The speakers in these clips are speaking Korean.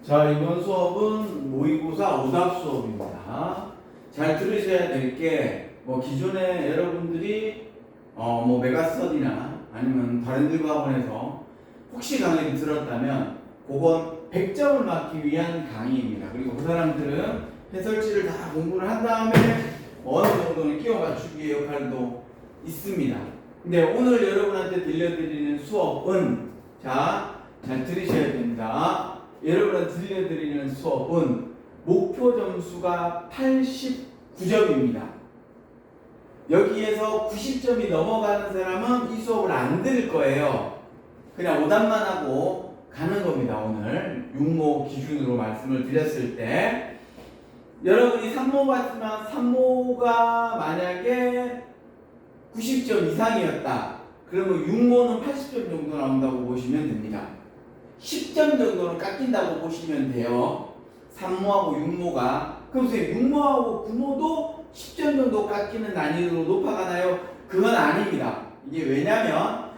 자, 이번 수업은 모의고사 오답 수업입니다. 잘 들으셔야 될 게, 기존에 여러분들이, 메가스터디나 아니면 다른 들과학원에서 혹시 강의를 들었다면, 그건 100점을 맞기 위한 강의입니다. 그리고 그 사람들은 해설지를 다 공부를 한 다음에 어느 정도는 끼워 맞추기의 역할도 있습니다. 근데 오늘 여러분한테 들려드리는 수업은, 자, 잘 들으셔야 됩니다. 여러분한테 들려드리는 수업은 목표 점수가 89점입니다. 여기에서 90점이 넘어가는 사람은 이 수업을 안 들을 거예요. 그냥 오답만 하고 가는 겁니다. 오늘 육모 기준으로 말씀을 드렸을 때 여러분이 산모 봤지만 산모가 만약에 90점 이상이었다. 그러면 육모는 80점 정도 나온다고 보시면 됩니다. 10점 정도는 깎인다고 보시면 돼요. 산모하고 육모가. 그럼 선생님 육모하고 구모도 10점 정도 깎이는 난이도로 높아가나요? 그건 아닙니다. 이게 왜냐면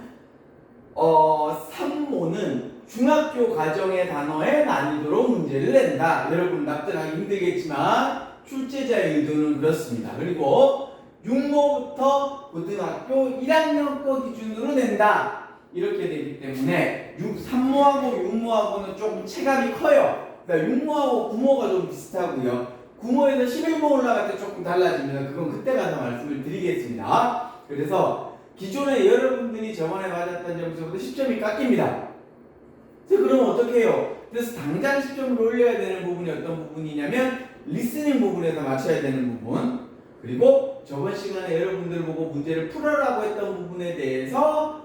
산모는 중학교 과정의 단어의 난이도로 문제를 낸다. 여러분 납득하기 힘들겠지만 출제자의 의도는 그렇습니다. 그리고 육모부터 고등학교 1학년 거 기준으로 낸다. 이렇게 되기 때문에 산모하고 육모하고는 조금 체감이 커요. 그러니까 육모하고 구모가 좀 비슷하고요. 구모에서 11모 올라갈 때 조금 달라집니다. 그건 그때 가서 말씀을 드리겠습니다. 그래서 기존에 여러분들이 저번에 맞았던 점수보다 10점이 깎입니다. 그럼 어떻게 해요? 그래서 당장 10점을 올려야 되는 부분이 어떤 부분이냐면 리스닝 부분에서 맞춰야 되는 부분, 그리고 저번 시간에 여러분들 보고 문제를 풀어라고 했던 부분에 대해서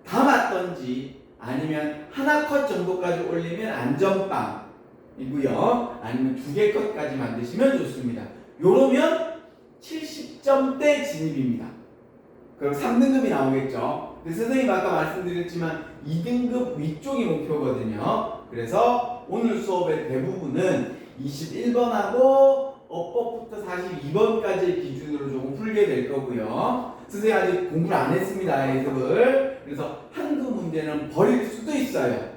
다 맞던지 아니면 하나 컷 정도까지 올리면 안전빵이고요. 아니면 2개 컷까지 만드시면 좋습니다. 요러면 70점대 진입입니다. 그럼 3등급이 나오겠죠. 근데 선생님 아까 말씀드렸지만 2등급 위쪽이 목표거든요. 그래서 오늘 수업의 대부분은 21번하고 어법부터 42번까지의 기준으로 조금 풀게 될 거고요. 선생님 아직 공부를 안 했습니다. 해석을. 그래서 한두 문제는 버릴 수도 있어요.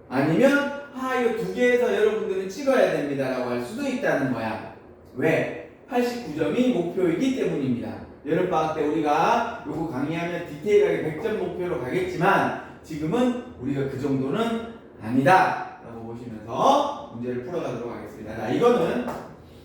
아니면 이거 2개에서 여러분들은 찍어야 됩니다 라고 할 수도 있다는 거야. 왜? 89점이 목표이기 때문입니다. 여름방학 때 우리가 요거 강의하면 디테일하게 100점 목표로 가겠지만 지금은 우리가 그 정도는 아니다 라고 보시면서 문제를 풀어가도록 하겠습니다. 자, 이거는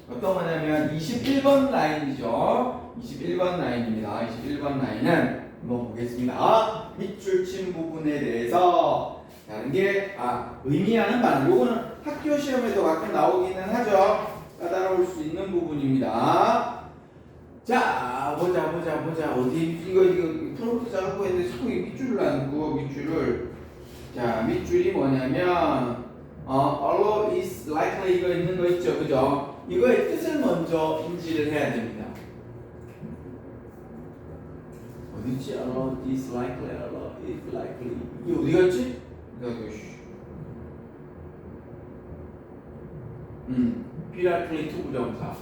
어떤 거냐면 21번 라인이죠. 21번 라인입니다. 21번 라인은 한번 보겠습니다. 밑줄 친 부분에 대해서 다른 게 의미하는 반응. 요거는 학교 시험에도 가끔 나오기는 하죠. 까다로울 수 있는 부분입니다. 자, 보자. 어디 이거 프로젝트 작업고 했는데 자꾸 밑줄을 안 그어. 밑줄을. 자, 밑줄이 뭐냐면 although is likely 이거 있는 거 있죠, 그죠? 이거의 뜻을 먼저 인지를 해야 됩니다. 어디지? although is likely, although is likely. 이게 어디 갔지? be likely to 부정사.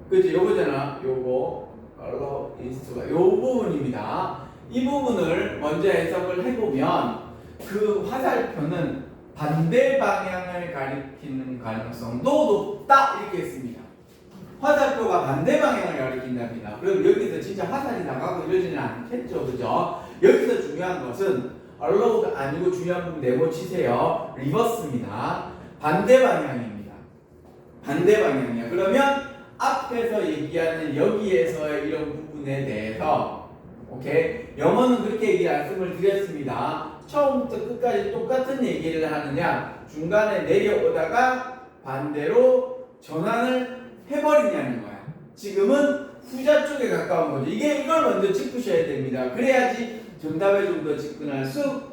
그치? 요거잖아. 요거 although is to가 요 부분입니다. 이 부분을 먼저 해석을 해보면 그 화살표는 반대 방향을 가리키는 가능성도 높다 이렇게 했습니다. 화살표가 반대 방향을 가리킨답니다. 그럼 여기서 진짜 화살이 나가고 이러지는 않겠죠, 그죠? 여기서 중요한 것은 allow가 아니고 중요한 부분 네모 치세요. 리버스입니다. 반대 방향입니다. 반대 방향이야. 그러면 앞에서 얘기하는 여기에서의 이런 부분에 대해서 오케이? 영어는 그렇게 말씀을 드렸습니다. 처음부터 끝까지 똑같은 얘기를 하느냐, 중간에 내려오다가 반대로 전환을 해버리냐는 거야. 지금은 후자 쪽에 가까운 거죠. 이걸 먼저 짚으셔야 됩니다. 그래야지 정답에 좀 더 접근할 수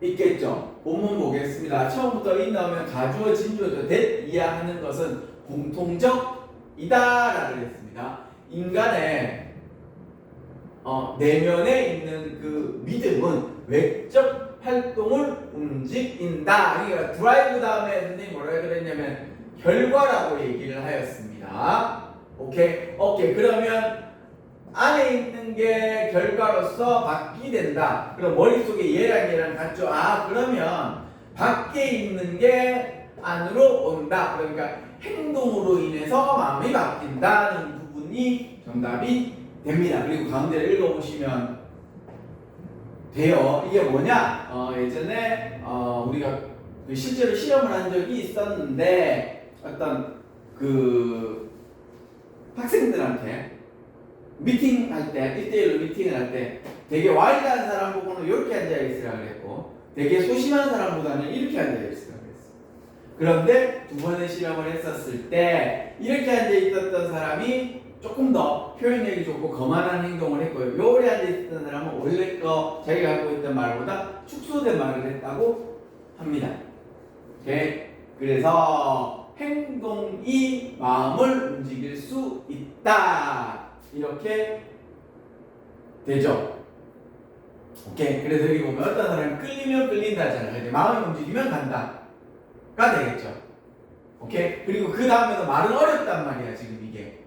있겠죠. 본문 보겠습니다. 처음부터 인 나오면 가주어, 진주어, that 이해하는 것은 공통적이다라고 했습니다. 인간의 내면에 있는 그 믿음은 외적 활동을 움직인다. 그러니까 드라이브 다음에 선생님이 뭐라고 그랬냐면 결과라고 얘기를 하였습니다. 오케이? 그러면 안에 있는 게 결과로서 바뀌게 된다. 그럼 머릿속에 얘랑 같죠? 그러면 밖에 있는 게 안으로 온다. 그러니까 행동으로 인해서 마음이 바뀐다는 부분이 정답이 됩니다. 그리고 가운데를 읽어보시면 돼요. 이게 뭐냐? 예전에 우리가 실제로 실험을 한 적이 있었는데 어떤 그 학생들한테 미팅할 때 1대1로 미팅을 할 때 되게 와일드한 사람 보고는 이렇게 앉아 있으라 그랬고 되게 소심한 사람보다는 이렇게 앉아 있으라 그랬어. 그런데 두 번의 실험을 했었을 때 이렇게 앉아 있었던 사람이 조금 더 표현력이 좋고 거만한 행동을 했고요. 요래 앉아 있었던 사람은 원래 거 자기가 갖고 있던 말보다 축소된 말을 했다고 합니다. 오케이? 그래서 행동이 마음을 움직일 수 있다. 이렇게 되죠. 오케이. 그래서 여기 보면 어떤 사람이 끌리면 끌린다잖아요. 근데 마음이 움직이면 간다가 되겠죠. 오케이. 그리고 그 다음에도 말은 어렵단 말이야. 지금 이게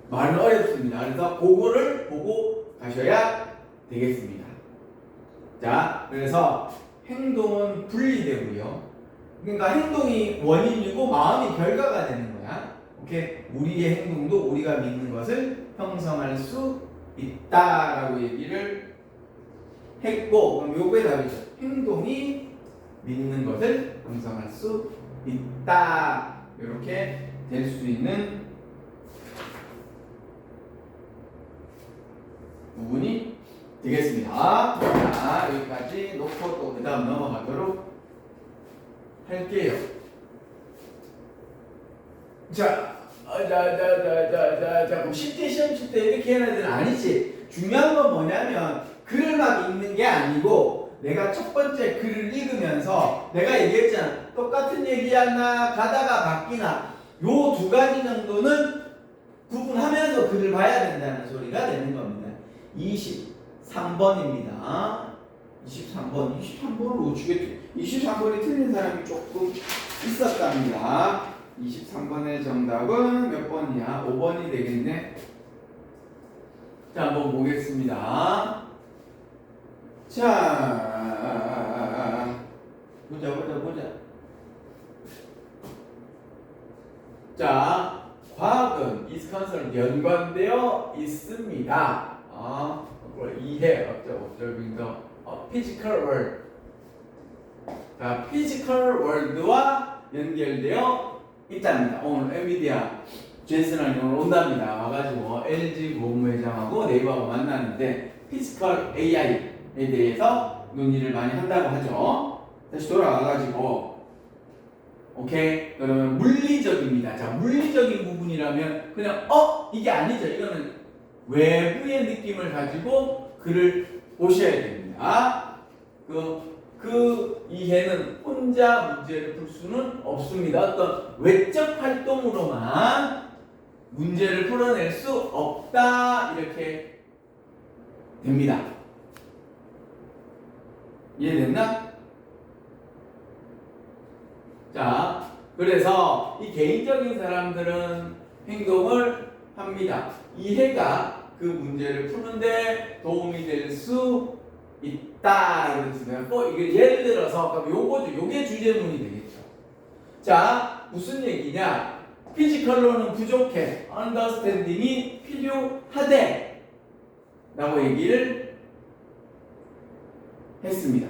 말은 어렵습니다. 그래서 그거를 보고 가셔야 되겠습니다. 자, 그래서 행동은 분리되고요. 그러니까 행동이 원인이고 마음이 결과가 되는 거야. 오케이? 우리의 행동도 우리가 믿는 것을 형성할 수 있다라고 얘기를 했고, 그럼 요거의 답이죠. 행동이 믿는 것을 형성할 수 있다. 이렇게 될 수 있는 부분이 되겠습니다. 자, 여기까지 놓고 또 그 다음 넘어가도록 할게요. 자, 그럼 실제 시험 칠 때 이렇게 해야 되는 아니지. 중요한 건 뭐냐면 글을 막 읽는 게 아니고 내가 첫 번째 글을 읽으면서 내가 얘기했잖아. 똑같은 얘기하나 가다가 바뀌나 요 두 가지 정도는 구분하면서 글을 봐야 된다는 소리가 되는 겁니다. 23번입니다. 23번을 어쩌겠지? 23번이 틀린 사람이 조금 있었답니다. 23번의 정답은 몇 번이야? 5번이 되겠네. 자, 한번 보겠습니다. 자, 보자. 자, 과학은 is concerned 연관되어 있습니다. 이해, observing the physical world. 자, physical world와 연결되어 있답니다. 오늘 엔비디아 제이슨이 오늘 온답니다. 와가지고 LG 고문회장하고 네이버하고 만나는데 피지컬 AI에 대해서 논의를 많이 한다고 하죠. 다시 돌아와가지고 오케이. 그러면 물리적입니다. 자, 물리적인 부분이라면 그냥 이게 아니죠. 이거는 외부의 느낌을 가지고 글을 보셔야 됩니다. 그 이해는 혼자 문제를 풀 수는 없습니다. 어떤 외적 활동으로만 문제를 풀어낼 수 없다. 이렇게 됩니다. 이해됐나? 자, 그래서 이 개인적인 사람들은 행동을 합니다. 이해가 그 문제를 푸는데 도움이 될 수 있다. 그렇습니다. 이게 예를 들어서 그럼 요거죠. 요게 주제문이 되겠죠. 자, 무슨 얘기냐? 피지컬로는 부족해. understanding이 필요하대. 라고 얘기를 했습니다.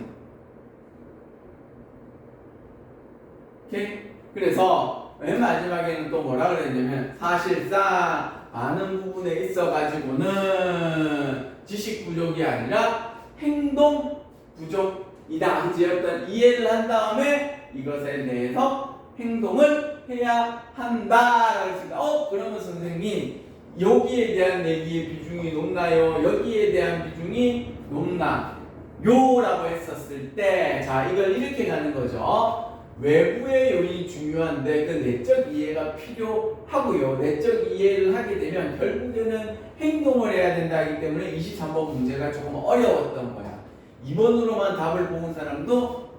오케이? 그래서 맨 마지막에는 또 뭐라 그랬냐면 사실상 많은 부분에 있어가지고는 지식 부족이 아니라 행동 부족이다. 그치? 어떤 이해를 한 다음에 이것에 대해서 행동을 해야 한다. 라고 했습니다. 그러면 선생님 여기에 대한 얘기의 비중이 높나요? 여기에 대한 비중이 높나? 라고 했었을 때 자, 이걸 이렇게 가는 거죠. 외부의 요인이 중요한데 그 내적 이해가 필요하고요. 내적 이해를 하게 되면 결국에는 행동을 해야 된다기 때문에 23번 문제가 조금 어려웠던 거야. 2번으로만 답을 보는 사람도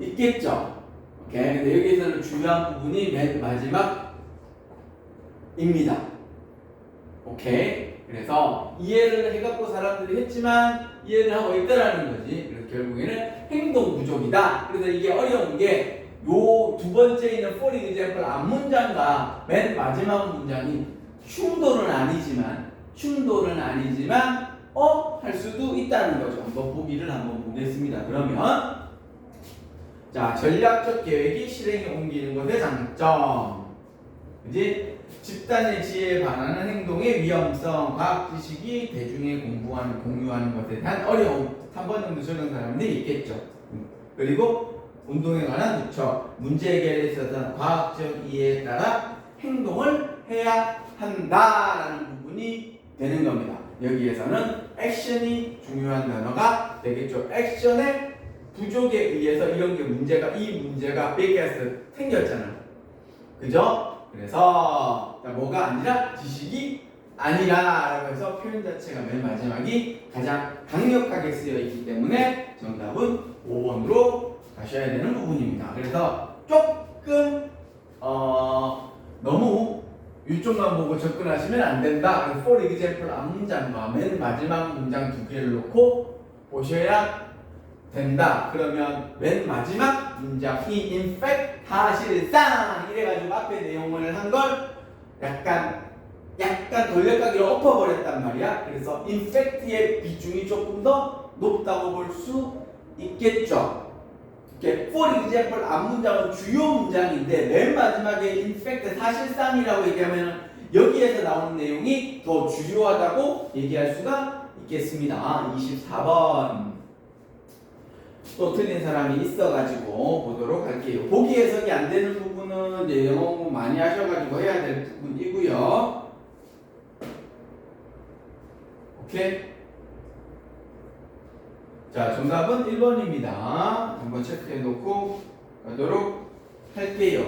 있겠죠. 오케이. 근데 여기에서는 중요한 부분이 맨 마지막입니다. 오케이. 그래서 이해를 해갖고 사람들이 했지만 이해를 하고 있다라는 거지. 그래서 결국에는 행동 행동 부족이다. 그래서 이게 어려운 게 요 두 번째 있는 for example 앞문장과 맨 마지막 문장이 충돌은 아니지만 할 수도 있다는 거죠. 한번 보기를 한번 보겠습니다. 그러면 자, 전략적 계획이 실행에 옮기는 것의 장점. 그지? 집단의 지혜에 반하는 행동의 위험성, 과학 지식이 대중에 공유하는 것에 대한 어려움. 3번 정도 적은 사람들이 있겠죠. 그리고 운동에 관한 부처, 문제 해결에 있어서 과학적 이해에 따라 행동을 해야 한다라는 부분이 되는 겁니다. 여기에서는 액션이 중요한 단어가 되겠죠. 액션의 부족에 의해서 이 문제가 biggest 생겼잖아요. 그죠? 그래서 뭐가 아니라 지식이 아니라라고 해서 표현 자체가 맨 마지막이 가장 강력하게 쓰여 있기 때문에 정답은 5번으로 가셔야 되는 부분입니다. 그래서 조금 너무 이쪽만 보고 접근하시면 안 된다. for example 앞문장과 맨 마지막 문장 두 개를 놓고 보셔야 된다. 그러면 맨 마지막 문장이 in fact 사실상 이래가지고 앞에 내용을 한 걸 약간 돌려가기로 엎어버렸단 말이야. 그래서 in fact의 비중이 조금 더 높다고 볼 수 있겠죠. for example 앞문장은 주요 문장인데 맨 마지막에 in fact 사실상이라고 얘기하면 여기에서 나오는 내용이 더 주요하다고 얘기할 수가 있겠습니다. 24번 또 틀린 사람이 있어가지고 보도록 할게요. 보기 해석이 안 되는 부분은 이제 영어 공부 많이 하셔가지고 해야 될 부분이고요. 오케이. 자, 정답은 1번입니다. 한번 체크해 놓고 가도록 할게요.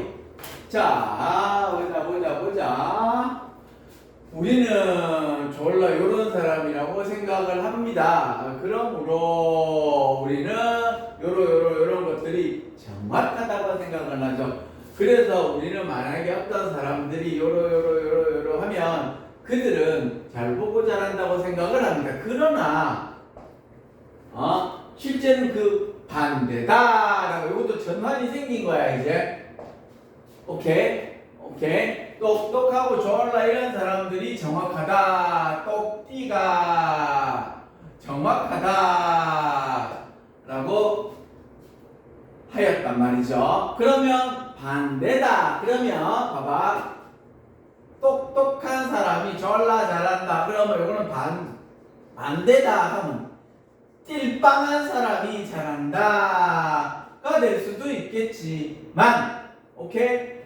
자, 보자. 우리는 졸라 요런 사람이라고 생각을 합니다. 그러므로 우리는 요런 것들이 정확하다고 생각을 하죠. 그래서 우리는 만약에 어떤 사람들이 요러 하면 그들은 잘 보고 잘한다고 생각을 합니다. 그러나 실제는 그 반대다라고 이것도 전환이 생긴 거야 이제. 오케이. 똑똑하고 졸라 이런 사람들이 정확하다. 똑띠가 정확하다라고 하였단 말이죠. 그러면 반대다. 그러면 봐봐. 똑똑한 사람이 졸라 잘한다. 그러면 이거는 반대다 하면 띨빵한 사람이 잘한다가 될 수도 있겠지만, 오케이?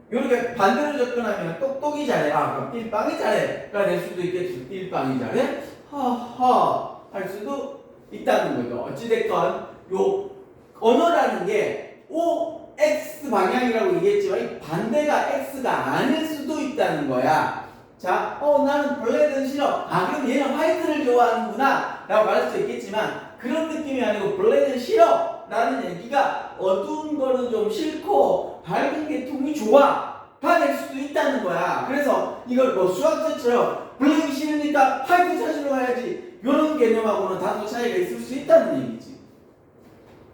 이렇게 반대로 접근하면 똑똑이 잘해. 그럼 띨빵이 잘해가 될 수도 있겠지. 띨빵이 잘해? 하하 할 수도 있다는 거죠. 어찌됐건 요 언어라는 게 O, X 방향이라고 얘기했지만 이 반대가 X가 아닐 수도 있다는 거야. 자, 나는 블랙은 싫어. 그럼 얘는 화이트를 좋아하는구나 라고 말할 수 있겠지만 그런 느낌이 아니고 블랙은 싫어 라는 얘기가 어두운 거는 좀 싫고 밝은 계통이 좋아 가 될 수도 있다는 거야. 그래서 이걸 뭐 수학자처럼 블랙이 싫으니까 화이트 찾으러 가야지 이런 개념하고는 다소 차이가 있을 수 있다는 얘기지.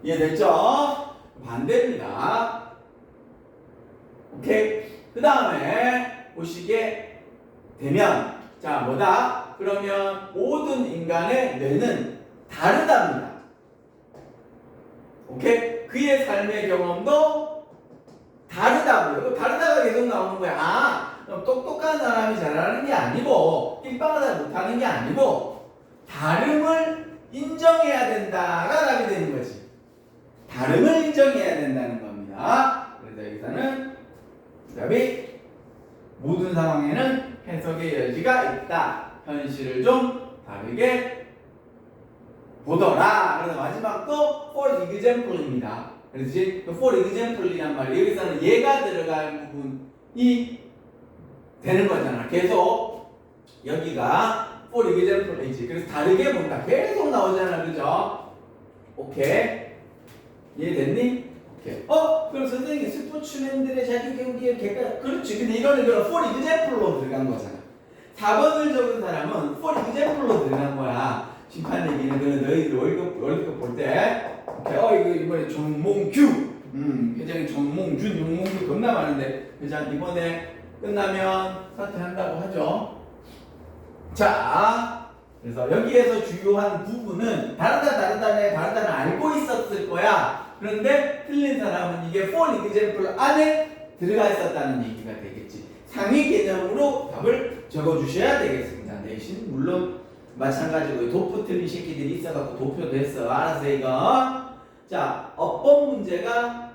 이해됐죠? 반대입니다. 오케이? 그 다음에 보시게 되면 자 뭐다? 그러면 모든 인간의 뇌는 다르답니다. 오케이? 그의 삶의 경험도 다르다고요. 다르다가 계속 나오는 거야. 그럼 똑똑한 사람이 잘하는 게 아니고 띵빵하다 못하는 게 아니고 다름을 인정해야 된다가 답이 되는 거지. 다름을 인정해야 된다는 겁니다. 그래서 여기서는 답이 모든 상황에는 해석의 여지가 있다. 현실을 좀 다르게 보더라. 그래서 마지막도 for example입니다. 그래서 for example이란 말이 여기서는 얘가 들어갈 부분이 되는 거잖아. 계속 여기가 for example이지. 그래서 다르게 본다. 계속 나오잖아. 그죠? 오케이. 이해됐니? 오케이. 그럼 선생님 스포츠맨들의 자기 경기의 객관 그렇지. 근데 이거는 for example로 들어간 거잖아. 4번을 적은 사람은 for example로 들어간 거야. 심판 얘기는 너희들 월드컵 볼 때 오케이. 이거 이번에 정몽규. 회장이 정몽준, 정몽규 겁나 많은데 회장 이번에 끝나면 사퇴한다고 하죠. 자, 그래서 여기에서 주요한 부분은 다르다는 알고 있었을 거야. 그런데 틀린 사람은 이게 for example 안에 들어가 있었다는 얘기가 되겠지. 상위 개념으로 답을 적어주셔야 되겠습니다. 내신 물론 마찬가지고 도표 틀린 새끼들이 있어갖고 도표도 했어. 알았어 이거. 자, 어법 문제가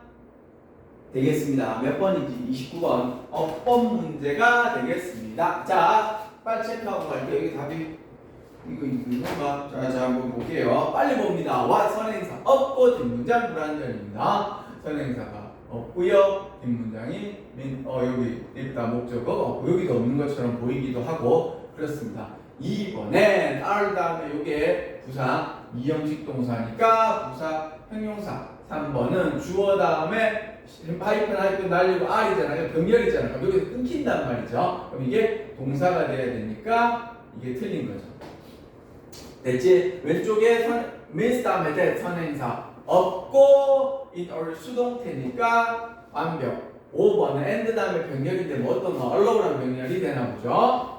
되겠습니다. 몇 번이지? 29번. 어법 문제가 되겠습니다. 자, 빨리 체크하고 갈게요. 여기 답이 이건가? 자, 한번 볼게요. 빨리 봅니다. 와, 선행사 없고 뒷문장 불완전입니다. 선행사가 없고요. 뒷문장이 여기 있다 목적어 없고 여기도 없는 것처럼 보이기도 하고 그렇습니다. 2번엔 R 다음에 요게 부사 이형식 동사니까 부사 형용사. 3번은 주어 다음에 하이픈 날리고 R이잖아요. 병렬이잖아요. 그럼 여기서 끊긴단 말이죠. 그럼 이게 동사가 돼야 되니까 이게 틀린 거죠. 됐지? 왼쪽에 means 다음에 that 선행사 없고 in or 수동태니까 완벽. 5번은 and 다음에 병렬인데 뭐 어떤 거 allow란 병렬이 되나 보죠.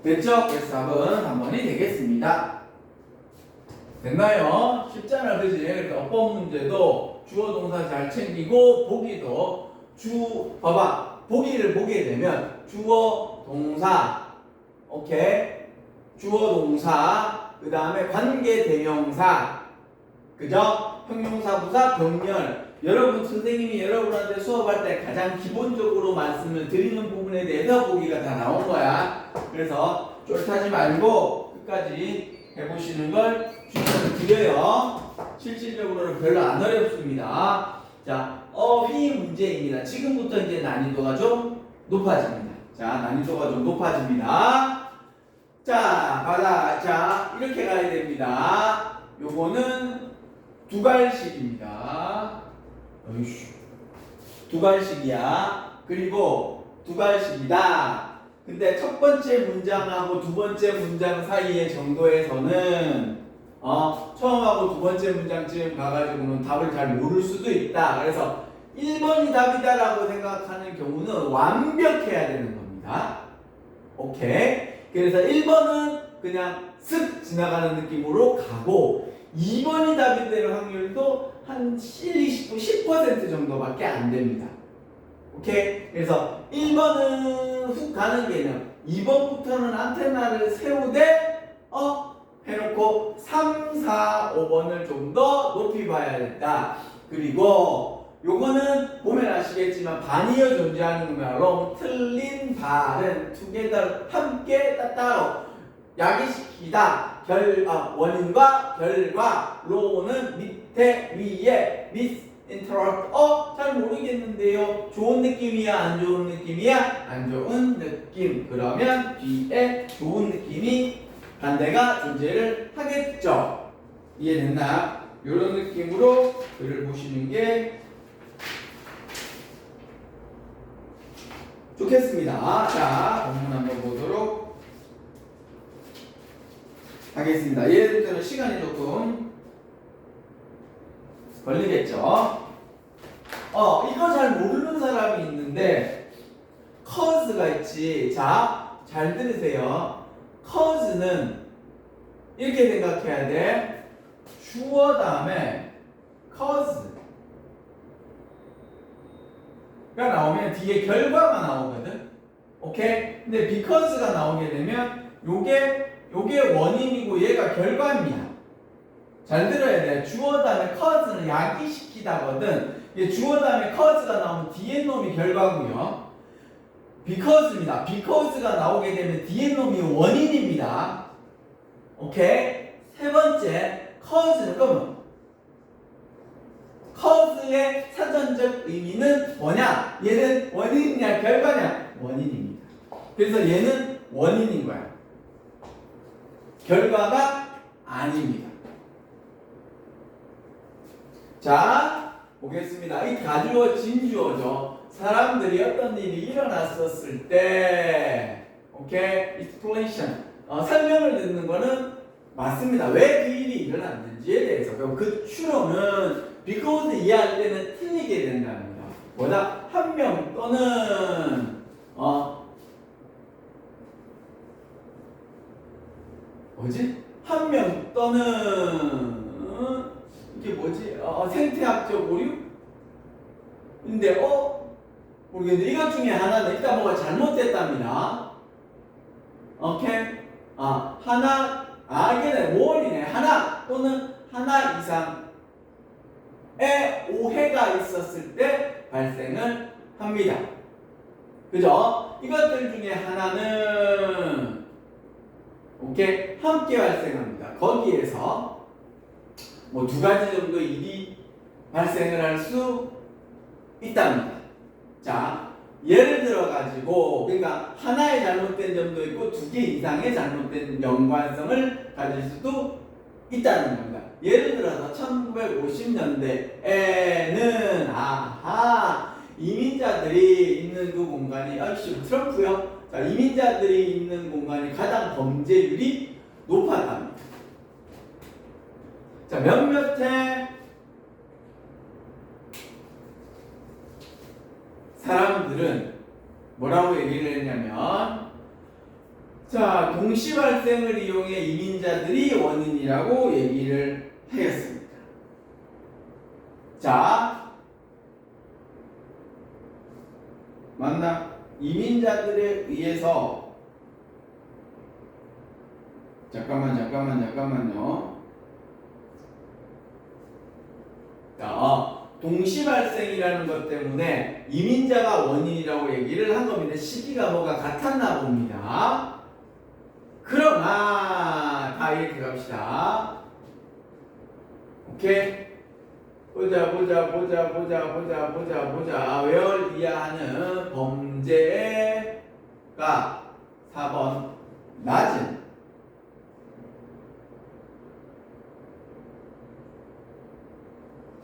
됐죠? 그래서 답은 3번이 되겠습니다. 됐나요? 쉽잖아, 그지? 그래서 어법 문제도 주어 동사 잘 챙기고 보기도 봐봐. 보기를 보게 되면 주어 동사, 오케이? 주어 동사, 그 다음에 관계 대명사, 그죠? 형용사, 부사, 병렬. 여러분 선생님이 여러분한테 수업할 때 가장 기본적으로 말씀을 드리는 부분에 대해서 보기가 다 나온 거야. 그래서 쫄타지 말고 끝까지 해보시는 걸 추천을 드려요. 실질적으로는 별로 안 어렵습니다. 자, 어휘 문제입니다. 지금부터 이제 난이도가 좀 높아집니다. 자, 난이도가 좀 높아집니다. 자, 자, 이렇게 가야 됩니다. 요거는 두갈식입니다. 어이씨. 두갈식이야. 그리고 두갈식이다. 근데 첫 번째 문장하고 두 번째 문장 사이의 정도에서는 처음하고 두 번째 문장쯤 가가지고는 답을 잘 모를 수도 있다. 그래서 1번이 답이다라고 생각하는 경우는 완벽해야 되는 겁니다. 오케이. 그래서 1번은 그냥 쓱 지나가는 느낌으로 가고 2번이 답이 될 확률도 한 10% 정도밖에 안 됩니다. 오케이? 그래서 1번은 훅 가는 개념, 2번부터는 안테나를 세우되 해놓고 3, 4, 5번을 좀 더 높이 봐야겠다. 그리고 요거는 보면 아시겠지만 반이어 존재하는 거야로 틀린 발은 together 함께 따따로 야기시키다 원인과 결과 로는 밑에 위에 misinterrupt 잘 모르겠는데요. 좋은 느낌이야 안 좋은 느낌이야? 안 좋은 느낌. 그러면 뒤에 좋은 느낌이 반대가 존재를 하겠죠. 이해됐나? 이런 느낌으로 글을 보시는 게 좋겠습니다. 자, 본문 한번 보도록 하겠습니다. 예를 들면 시간이 조금 걸리겠죠. 이거 잘 모르는 사람이 있는데 cause가 있지. 자, 잘 들으세요. cause는 이렇게 생각해야 돼. 주어 다음에 cause가 나오면 뒤에 결과가 나오거든. 오케이? 근데 because가 나오게 되면 요게 원인이고 얘가 결과입니다. 잘 들어야 돼. 주어 다음에 cause는 야기시키다거든. 주어 다음에 cause가 나오면 뒤에 놈이 결과고요. because입니다. because가 나오게 되면 뒤에 놈이 원인입니다. 오케이? 세 번째, cause는 그러면 cause의 사전적 의미는 뭐냐? 얘는 원인이냐 결과냐? 원인입니다. 그래서 얘는 원인인 거야. 결과가 아닙니다. 자, 보겠습니다. 이 가주어 진주어죠. 사람들이 어떤 일이 일어났었을 때, 오케이, explanation, 설명을 듣는 거는 맞습니다. 왜 그 일이 일어났는지에 대해서. 그럼 그 추론은 because 이해할 때는 틀리게 된답니다. 뭐다? 한 명 또는 뭐지? 한 명 또는 이게 뭐지? 생태학적 오류? 근데 모르겠는데 이것 중에 하나는 일단 뭐가 잘못됐답니다. 오케이? 이게 뭘이네. 하나 또는 하나 이상의 오해가 있었을 때 발생을 합니다. 그죠? 이것들 중에 하나는 오케이? 함께 발생합니다. 거기에서 뭐 두 가지 정도 일이 발생을 할 수 있답니다. 자, 예를 들어 가지고 그러니까 하나의 잘못된 점도 있고 두 개 이상의 잘못된 연관성을 가질 수도 있다는 겁니다. 예를 들어서 1950년대에는 이민자들이 있는 그 공간이 트럼프요. 자, 이민자들이 있는 공간이 가장 범죄율이 높았답니다. 자, 몇몇의 사람들은 뭐라고 얘기를 했냐면, 자, 동시 발생을 이용해 이민자들이 원인이라고 얘기를 하였습니다. 자, 맞나? 이민자들에 의해서 잠깐만요. 자, 동시 발생이라는 것 때문에 이민자가 원인이라고 얘기를 한 겁니다. 시기가 뭐가 같았나 봅니다. 그러나 다 이렇게 갑시다. 오케이? 보자. 웨얼 이하는 범죄가 4번 낮은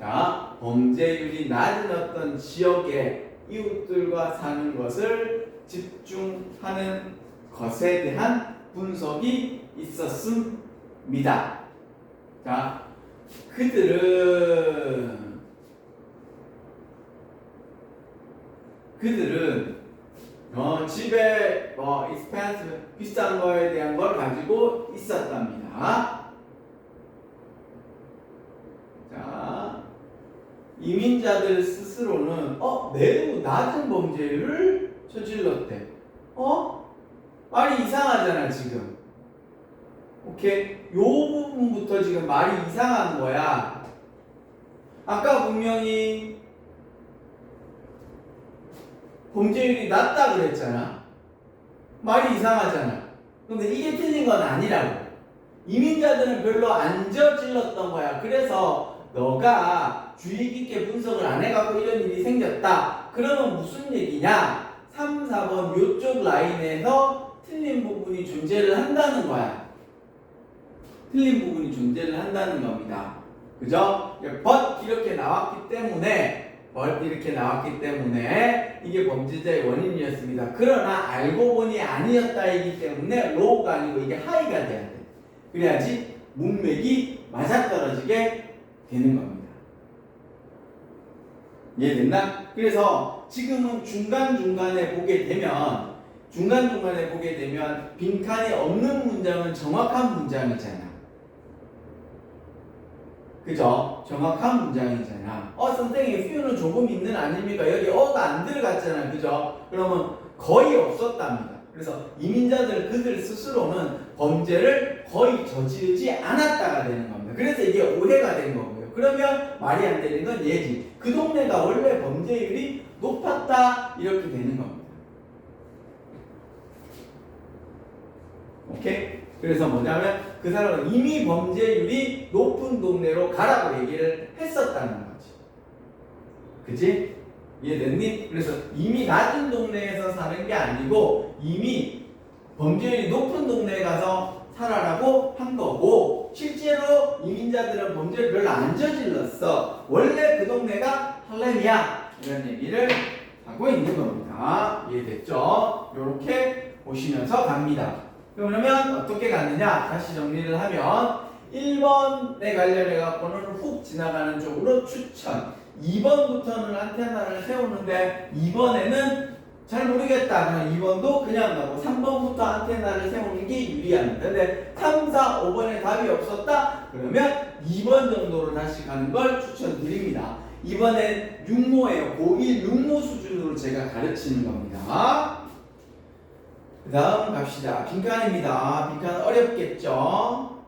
자, 범죄율이 낮은 어떤 지역의 이웃들과 사는 것을 집중하는 것에 대한 분석이 있었습니다. 자, 그들은 집에 expensive 비싼 거에 대한 걸 가지고 있었답니다. 자, 이민자들 스스로는 매우 낮은 범죄율을 저질렀대. 말이 이상하잖아 지금. 오케이? 요 부분부터 지금 말이 이상한 거야. 아까 분명히 범죄율이 낮다 그랬잖아. 말이 이상하잖아. 근데 이게 틀린 건 아니라고. 이민자들은 별로 안 저질렀던 거야. 그래서 너가 주의 깊게 분석을 안 해갖고 이런 일이 생겼다. 그러면 무슨 얘기냐? 3, 4번 요쪽 라인에서 틀린 부분이 존재를 한다는 거야. 틀린 부분이 존재를 한다는 겁니다. 그죠? but 이렇게 나왔기 때문에 이게 범죄자의 원인이었습니다. 그러나 알고 보니 아니었다이기 때문에 low가 아니고 이게 high가 돼야 돼. 그래야지 문맥이 맞아떨어지게 되는 겁니다. 이해됐나? 그래서 지금은 중간중간에 보게 되면 빈칸이 없는 문장은 정확한 문장이잖아. 그죠? 정확한 문장이잖아. 선생님, few는 조금 있는 아닙니까? 여기 안 들어갔잖아. 그죠? 그러면 거의 없었답니다. 그래서 이민자들 그들 스스로는 범죄를 거의 저지르지 않았다가 되는 겁니다. 그래서 이게 오해가 된 거고요. 그러면 말이 안 되는 건 얘지. 그 동네가 원래 범죄율이 높았다 이렇게 되는 겁니다. 오케이? 그래서 뭐냐면 그 사람은 이미 범죄율이 높은 동네로 가라고 얘기를 했었다는 거지. 그치? 이해됐니? 그래서 이미 낮은 동네에서 사는 게 아니고 이미 범죄율이 높은 동네에 가서 살아라고 한 거고, 실제로 이민자들은 범죄를 별로 안 저질렀어. 원래 그 동네가 할렘이야. 이런 얘기를 하고 있는 겁니다. 이해됐죠? 이렇게 보시면서 갑니다. 그러면 어떻게 갔느냐? 다시 정리를 하면 1번에 관련해 갖고는 훅 지나가는 쪽으로 추천. 2번부터는 안테나를 세우는데 2번에는 잘 모르겠다. 그냥 2번도 그냥 가고 3번부터 안테나를 세우는 게 유리합니다. 근데 3, 4, 5번에 답이 없었다? 그러면 2번 정도로 다시 가는 걸 추천드립니다. 이번엔 육모예요. 고1 육모 수준으로 제가 가르치는 겁니다. 그 다음 갑시다. 빈칸입니다. 빈칸 어렵겠죠?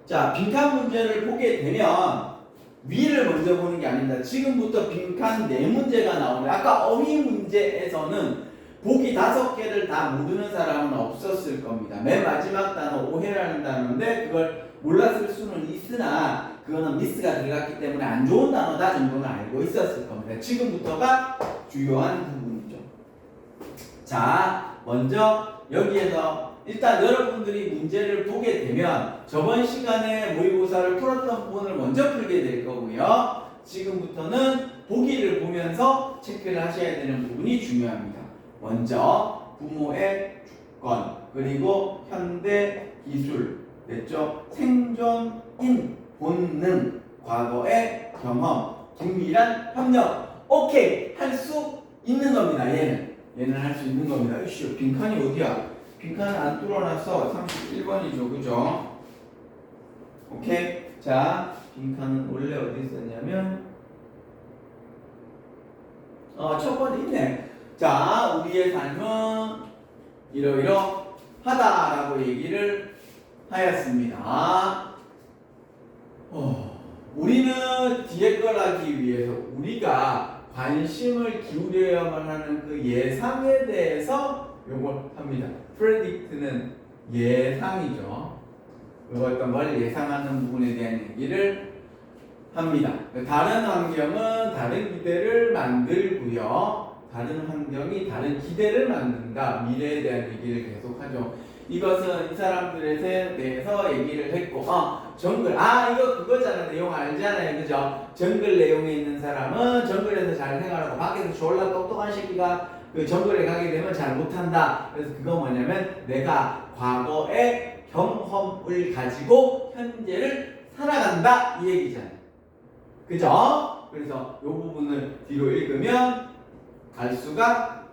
자, 빈칸 문제를 보게 되면 위를 먼저 보는 게 아닙니다. 지금부터 빈칸 4문제가 나오는데 아까 어휘 문제에서는 보기 5개를 다 모르는 사람은 없었을 겁니다. 맨 마지막 단어 오해라는 단어인데 그걸 몰랐을 수는 있으나 그거는 미스가 들어갔기 때문에 안 좋은 단어다 정도는 알고 있었을 겁니다. 지금부터가 주요한 부분이죠. 자, 먼저 여기에서 일단 여러분들이 문제를 보게 되면 저번 시간에 모의고사를 풀었던 부분을 먼저 풀게 될 거고요. 지금부터는 보기를 보면서 체크를 하셔야 되는 부분이 중요합니다. 먼저 부모의 주권, 그리고 현대 기술, 됐죠? 생존인 본능, 과거의 경험, 긴밀한 협력. 오케이, 할 수 있는 겁니다. 얘는 할 수 있는 겁니다. 이씨, 빈칸이 어디야? 빈칸을 안 뚫어놨어. 31번이죠, 그죠? 오케이. 자, 빈칸은 원래 어디 있었냐면 첫 번에 있네. 자, 우리의 삶은 이러이러하다라고 얘기를 하였습니다. 우리는 뒤에 걸 하기 위해서 우리가 관심을 기울여야만 하는 그 예상에 대해서 요걸 합니다. predict는 예상이죠. 어떤 걸 예상하는 부분에 대한 얘기를 합니다. 다른 환경은 다른 기대를 만들고요. 다른 환경이 다른 기대를 만든다. 미래에 대한 얘기를 계속하죠. 이것은 이 사람들에 대해서 얘기를 했고, 정글, 이거 그거잖아. 내용 알잖아요, 그죠? 정글 내용에 있는 사람은 정글에서 잘 생활하고 밖에서 졸라 똑똑한 새끼가 그 정글에 가게 되면 잘 못한다. 그래서 그거 뭐냐면 내가 과거의 경험을 가지고 현재를 살아간다 이 얘기잖아요. 그죠? 그래서 이 부분을 뒤로 읽으면 알 수가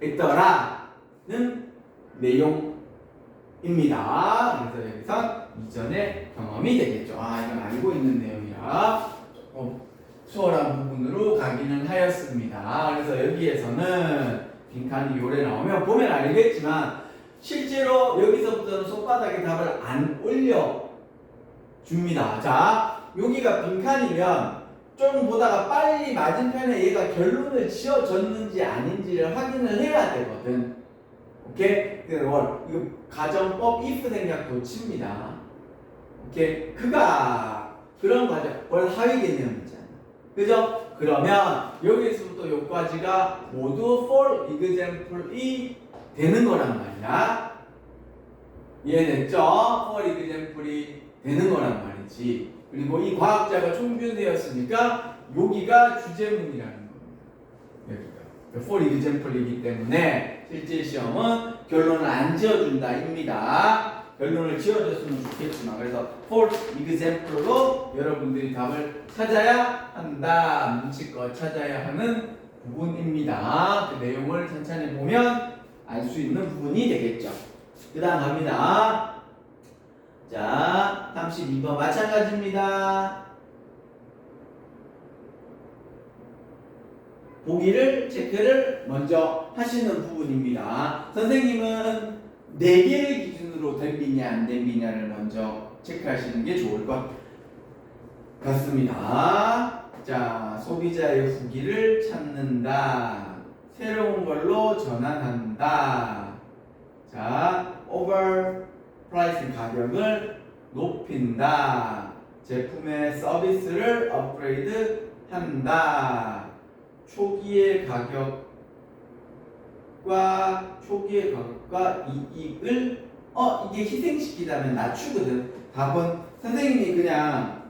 있더라는 내용입니다. 그래서 여기서 이전의 경험이 되겠죠. 이건 알고 있는 내용이라 수월한 부분으로 가기는 하였습니다. 그래서 여기에서는 빈칸이 요래 나오면 보면 알겠지만 실제로 여기서부터는 손바닥에 답을 안 올려줍니다. 자, 여기가 빈칸이면 좀 보다가 빨리 맞은편에 얘가 결론을 지어줬는지 아닌지를 확인을 해야 되거든. 오케이? 이거 가정법 if 생략도 칩니다. 오케이? 그가 그런 과정 원래 하위 개념이잖아. 그죠? 그러면 여기서부터 여기까지가 모두 for example이 되는 거란 말이야. 이해됐죠? for example이 되는 거란 말이지. 그리고 이 과학자가 총균되었으니까 여기가 주제문이라는 겁니다. 여기가 for example이기 때문에 실제 시험은 결론을 안 지어준다입니다. 결론을 지어줬으면 좋겠지만 그래서 for example로 여러분들이 답을 찾아야 한다. 눈치껏 찾아야 하는 부분입니다. 그 내용을 천천히 보면 알 수 있는 부분이 되겠죠. 그 다음 갑니다. 자, 32번 마찬가지입니다. 보기를 체크를 먼저 하시는 부분입니다. 선생님은 4개를 기준으로 덤비냐 안 덤비냐를 먼저 체크하시는 게 좋을 것 같습니다. 자, 소비자의 후기를 찾는다. 새로운 걸로 전환한다. 자, over 프라이스 가격을 높인다. 제품의 서비스를 업그레이드 한다. 초기의 가격과 이익을 이게 희생시키다면 낮추거든. 답은 선생님이 그냥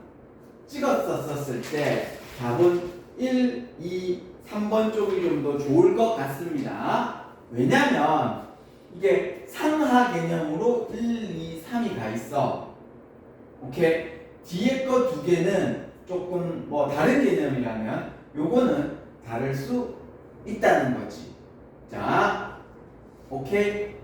찍었었을 때 답은 1, 2, 3번 쪽이 좀 더 좋을 것 같습니다. 왜냐면 이게 상하 개념으로 1, 2, 3이 가 있어. 오케이? 뒤에 거 두 개는 조금 뭐 다른 개념이라면 요거는 다를 수 있다는 거지. 자, 오케이?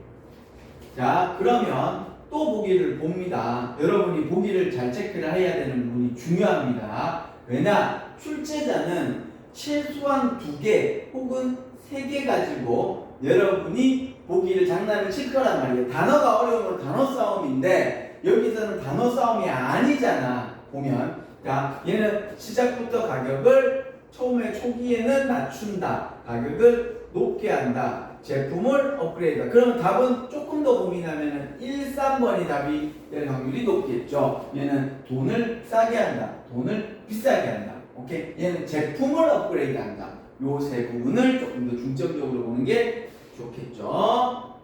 자, 그러면 또 보기를 봅니다. 여러분이 보기를 잘 체크를 해야 되는 부분이 중요합니다. 왜냐? 출제자는 최소한 2개 혹은 3개 가지고 여러분이 보기를 장난을 칠 거란 말이에요. 단어가 어려우면 단어 싸움인데 여기서는 단어 싸움이 아니잖아. 보면 자, 얘는 시작부터 가격을 처음에 초기에는 낮춘다. 가격을 높게 한다. 제품을 업그레이드. 그러면 답은 조금 더 고민하면 1, 3번이 답이 될 확률이 높겠죠. 얘는 돈을 싸게 한다. 돈을 비싸게 한다. 오케이? 얘는 제품을 업그레이드 한다. 요 세 부분을 조금 더 중점적으로 보는 게 좋겠죠.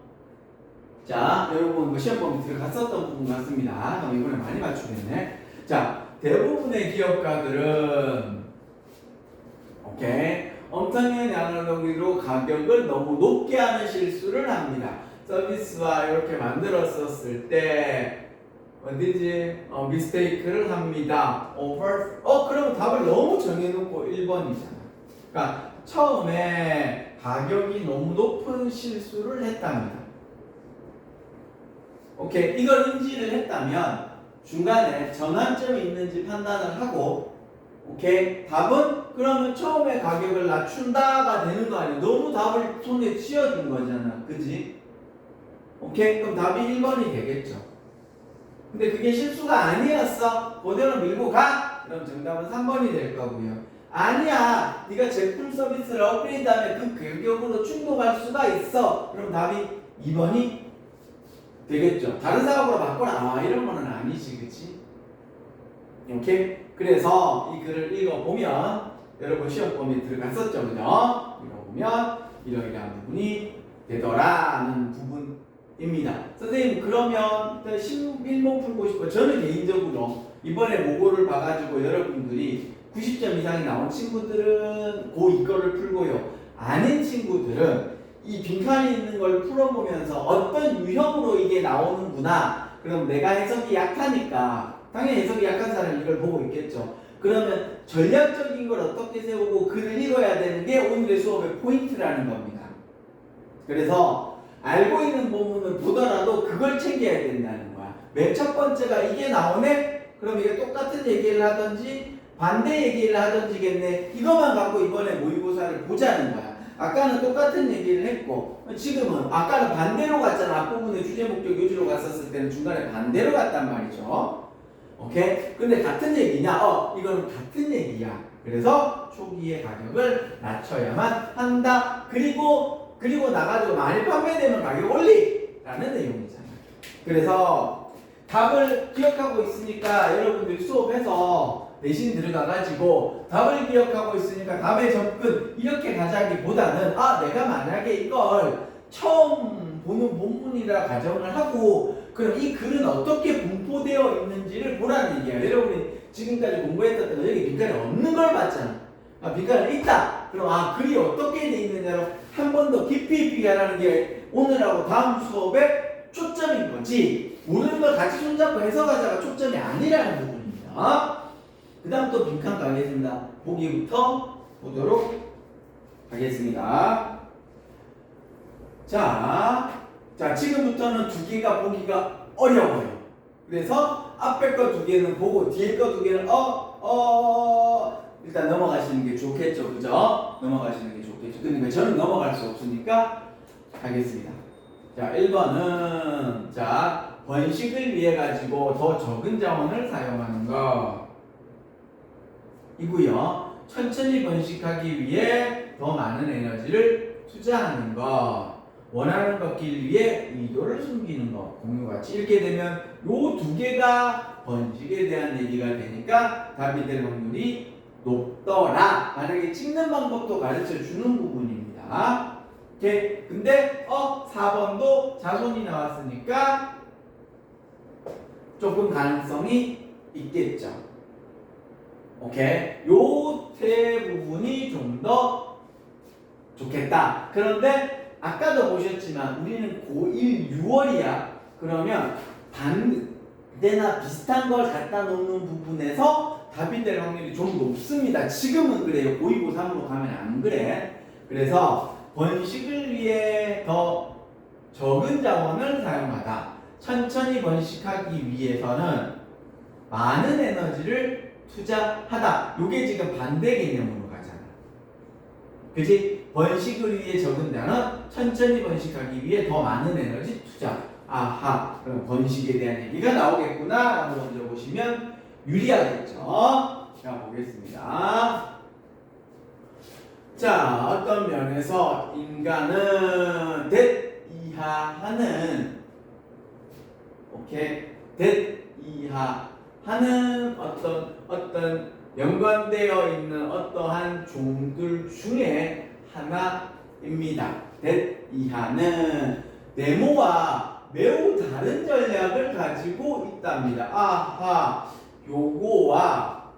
자, 여러분 뭐 시험 범위 들어갔었던 부분 같습니다. 이번에 많이 맞추겠네. 자, 대부분의 기업가들은 오케이? 엄청난 양을 넣기로 가격을 너무 높게 하는 실수를 합니다. 서비스와 이렇게 만들었었을 때 어디지? 미스테이크를 합니다. 그러면 답을 너무 정해놓고 1번이잖아. 그러니까 처음에 가격이 너무 높은 실수를 했답니다. 오케이, 이걸 인지를 했다면 중간에 전환점이 있는지 판단을 하고, 오케이, 답은 그러면 처음에 가격을 낮춘다가 되는 거 아니야? 너무 답을 손에 쥐어준 거잖아, 그지? 오케이, 그럼 답이 1번이 되겠죠. 근데 그게 실수가 아니었어. 그대로 밀고 가. 그럼 정답은 3번이 될 거고요. 아니야, 네가 제품 서비스를 업그레이드하면 그 가격으로 충족할 수가 있어. 그럼 답이 2번이 되겠죠. 다른 사업으로 바꿔라. 이런 거는 아니지, 그치? 오케이? 그래서 이 글을 읽어보면 여러분 시험 범위에 들어갔었죠, 그죠? 읽어보면 이러이러한 부분이 되더라는 부분입니다. 선생님, 그러면 11목 풀고 싶어요. 저는 개인적으로 이번에 모고를 봐가지고 여러분들이 90점 이상이 나온 친구들은 이거를 풀고요. 아닌 친구들은 이 빈칸이 있는 걸 풀어보면서 어떤 유형으로 이게 나오는구나. 그럼 내가 해석이 약하니까 당연히 해석이 약한 사람이 이걸 보고 있겠죠. 그러면 전략적인 걸 어떻게 세우고 글을 읽어야 되는 게 오늘의 수업의 포인트라는 겁니다. 그래서 알고 있는 본문을 보더라도 그걸 챙겨야 된다는 거야. 맨 첫 번째가 이게 나오네? 그럼 이게 똑같은 얘기를 하든지 반대 얘기를 하든지겠네. 이것만 갖고 이번에 모의고사를 보자는 거야. 아까는 똑같은 얘기를 했고 지금은 아까는 반대로 갔잖아. 앞부분에 주제 목적 요지로 갔었을 때는 중간에 반대로 갔단 말이죠. 오케이? 근데 같은 얘기냐? 이거는 같은 얘기야. 그래서 초기의 가격을 낮춰야만 한다. 그리고 나가지고 많이 판매되면 가격 올리라는 내용이잖아. 그래서 답을 기억하고 있으니까 여러분들 수업해서 대신 들어가가지고 답을 기억하고 있으니까 답의 접근 이렇게 가자기보다는 내가 만약에 이걸 처음 보는 본문이라 가정을 하고 그럼 이 글은 어떻게 분포되어 있는지를 보라는 얘기야. 여러분이 지금까지 공부했던 거 여기 빈칸이 없는 걸 봤잖아. 빈칸이 있다. 그럼 글이 어떻게 돼 있느냐로 한 번 더 깊이 있게 하라는 게 오늘하고 다음 수업의 초점인 거지. 모르는 걸 같이 손잡고 해석하자가 초점이 아니라는 부분입니다. 그 다음 또 빈칸 가겠습니다. 보기부터 보도록 하겠습니다. 자, 지금부터는 두 개가 보기가 어려워요. 그래서 앞에 거 두 개는 보고 뒤에 거 두 개는 일단 넘어가시는 게 좋겠죠, 그죠? 넘어가시는 게 좋겠죠. 근데 저는 넘어갈 수 없으니까 하겠습니다. 자, 1번은 번식을 위해 가지고 더 적은 자원을 사용하는 거 이고요. 천천히 번식하기 위해 더 많은 에너지를 투자하는 거. 원하는 걷길 위해 의도를 숨기는 거. 공유같이 이렇게 되면 요 두 개가 번식에 대한 얘기가 되니까 답이 될 확률이 높더라. 만약에 찍는 방법도 가르쳐 주는 부분입니다. 오케이. 근데 4번도 자손이 나왔으니까 조금 가능성이 있겠죠. 오케이. 요 세 부분이 좀 더 좋겠다. 그런데 아까도 보셨지만 우리는 고1 6월이야. 그러면 반대나 비슷한 걸 갖다 놓는 부분에서 답이 될 확률이 좀 높습니다. 지금은 그래요. 고2, 고3으로 가면 안 그래. 그래서 번식을 위해 더 적은 자원을 사용하다. 천천히 번식하기 위해서는 많은 에너지를 투자하다. 이게 지금 반대 개념으로 가잖아. 그지? 번식을 위해 적은 자는 천천히 번식하기 위해 더 많은 에너지 투자. 아하, 그럼 번식에 대한 얘기가 나오겠구나 라고 먼저 보시면 유리하겠죠. 자, 보겠습니다. 자, 어떤 면에서 인간은 이하하는 이하하는 어떤 연관되어 있는 어떠한 종들 중에 하나입니다. 이하는 네모와 매우 다른 전략을 가지고 있답니다. 아하, 요거와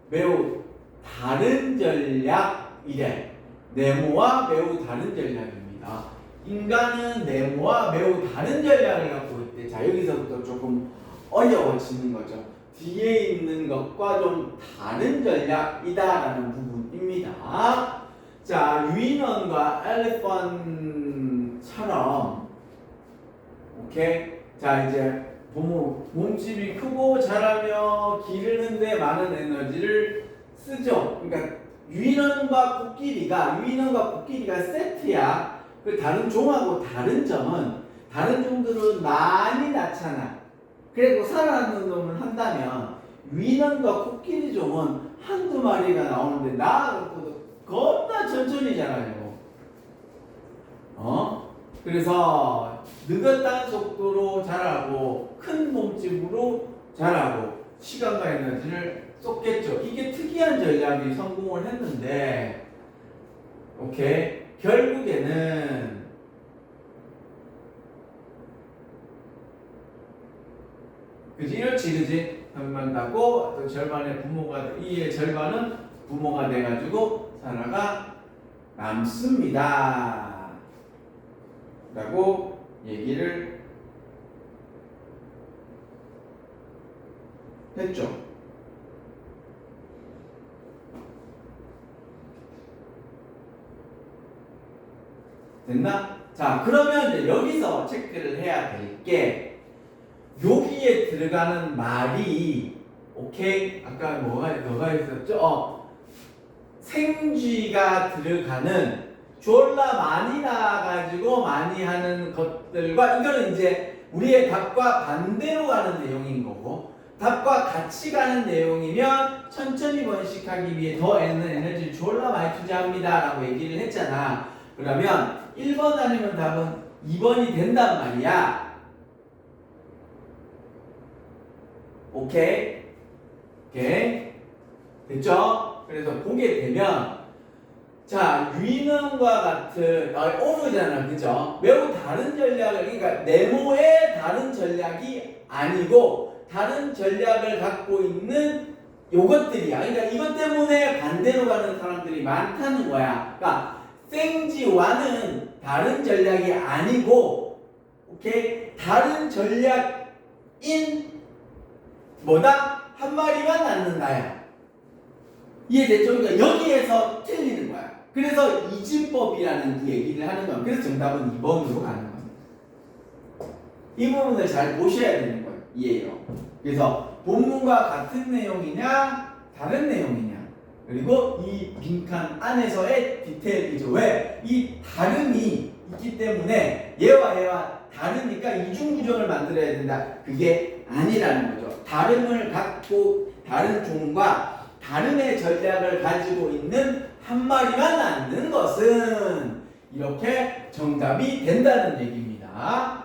매우 다른 전략이래. 네모와 매우 다른 전략입니다. 인간은 네모와 매우 다른 전략을 갖고 있대. 자, 여기서부터 조금 어려워지는 거죠. 뒤에 있는 것과 좀 다른 전략이다라는 부분입니다. 자, 유인원과 엘리펀처럼 오케이. 자, 이제 몸집이 크고 자라며 기르는데 많은 에너지를 쓰죠. 그러니까 유인원과 코끼리가 세트야. 그 다른 종하고 다른 점은 다른 종들은 많이 낳잖아. 그리고 살아남는 놈을 한다면 유인원과 코끼리 종은 한두 마리가 나오는데 나아갖고도 겁나 천천히 자라요. 그래서 느긋한 속도로 자라고 큰 몸집으로 자라고 시간과 에너지를 쏟겠죠. 이게 특이한 전략이 성공을 했는데, 오케이, 결국에는 그지? 절반하고 또 절반의 부모가 이의 절반은 부모가 돼가지고 살아가 남습니다. 라고 얘기를 했죠. 됐나? 자, 그러면 이제 여기서 체크를 해야 될 게 여기에 들어가는 말이 오케이? 아까 뭐가 있었죠? 생쥐가 들어가는 졸라 많이 나가지고 많이 하는 것들과 이거는 이제 우리의 답과 반대로 가는 내용인 거고, 답과 같이 가는 내용이면 천천히 번식하기 위해 더 에너지를 졸라 많이 투자합니다 라고 얘기를 했잖아. 그러면 1번 아니면 답은 2번이 된단 말이야. 오케이? 됐죠? 그래서 보게 되면 자, 유인원과 같은 오르잖아, 그죠? 매우 다른 전략을, 그러니까 네모의 다른 전략이 아니고 다른 전략을 갖고 있는 요것들이야. 그러니까 이것 때문에 반대로 가는 사람들이 많다는 거야. 그러니까 생쥐와는 다른 전략이 아니고, 오케이? 다른 전략인 뭐다? 한 마리만 낳는다야. 이해됐죠? 그러니까 여기에서 틀리는 거야. 그래서 이진법이라는 그 얘기를 하는 건, 그래서 정답은 2번으로 가는 겁니다. 이 부분을 잘 보셔야 되는 거예요. 그래서 본문과 같은 내용이냐 다른 내용이냐, 그리고 이 빈칸 안에서의 디테일이죠. 왜? 이 다름이 있기 때문에 얘와 다르니까 이중구조를 만들어야 된다. 그게 아니라는 거죠. 다름을 갖고 다른 종과 다름의 전략을 가지고 있는 한 마리만 낳는 것은 이렇게 정답이 된다는 얘기입니다.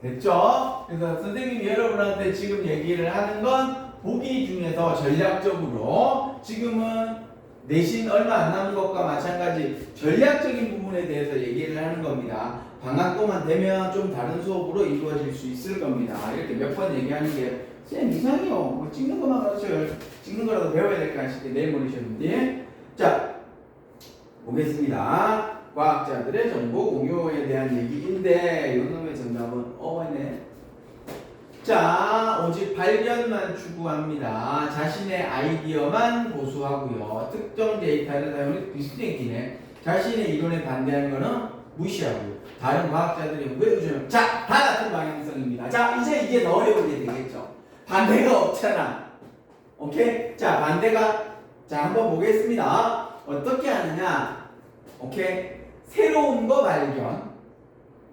됐죠? 그래서 선생님이 여러분한테 지금 얘기를 하는 건 보기 중에서 전략적으로 지금은 내신 얼마 안 남은 것과 마찬가지 전략적인 부분에 대해서 얘기를 하는 겁니다. 방학 동안 되면 좀 다른 수업으로 이루어질 수 있을 겁니다. 이렇게 몇 번 얘기하는 게 쌤 이상해요. 뭐 찍는 것만 가르쳐요. 찍는 거라도 배워야 될 거 아시게 내일 모르셨는데. 자, 보겠습니다. 과학자들의 정보 공유에 대한 얘기인데 이놈의 정답은 어네. 자, 오직 발견만 추구합니다. 자신의 아이디어만 고수하고요. 특정 데이터를 사용해 디스팅티네. 자신의 이론에 반대하는 것은 무시하고요. 다른 과학자들의 연구에 의존하고. 자, 다 같은 방향성입니다. 자, 이제 이게 더 어려운 게 되겠죠. 반대가 없잖아. 오케이? 자, 반대가 자, 한번 보겠습니다. 어떻게 하느냐? 오케이? 새로운 거 발견.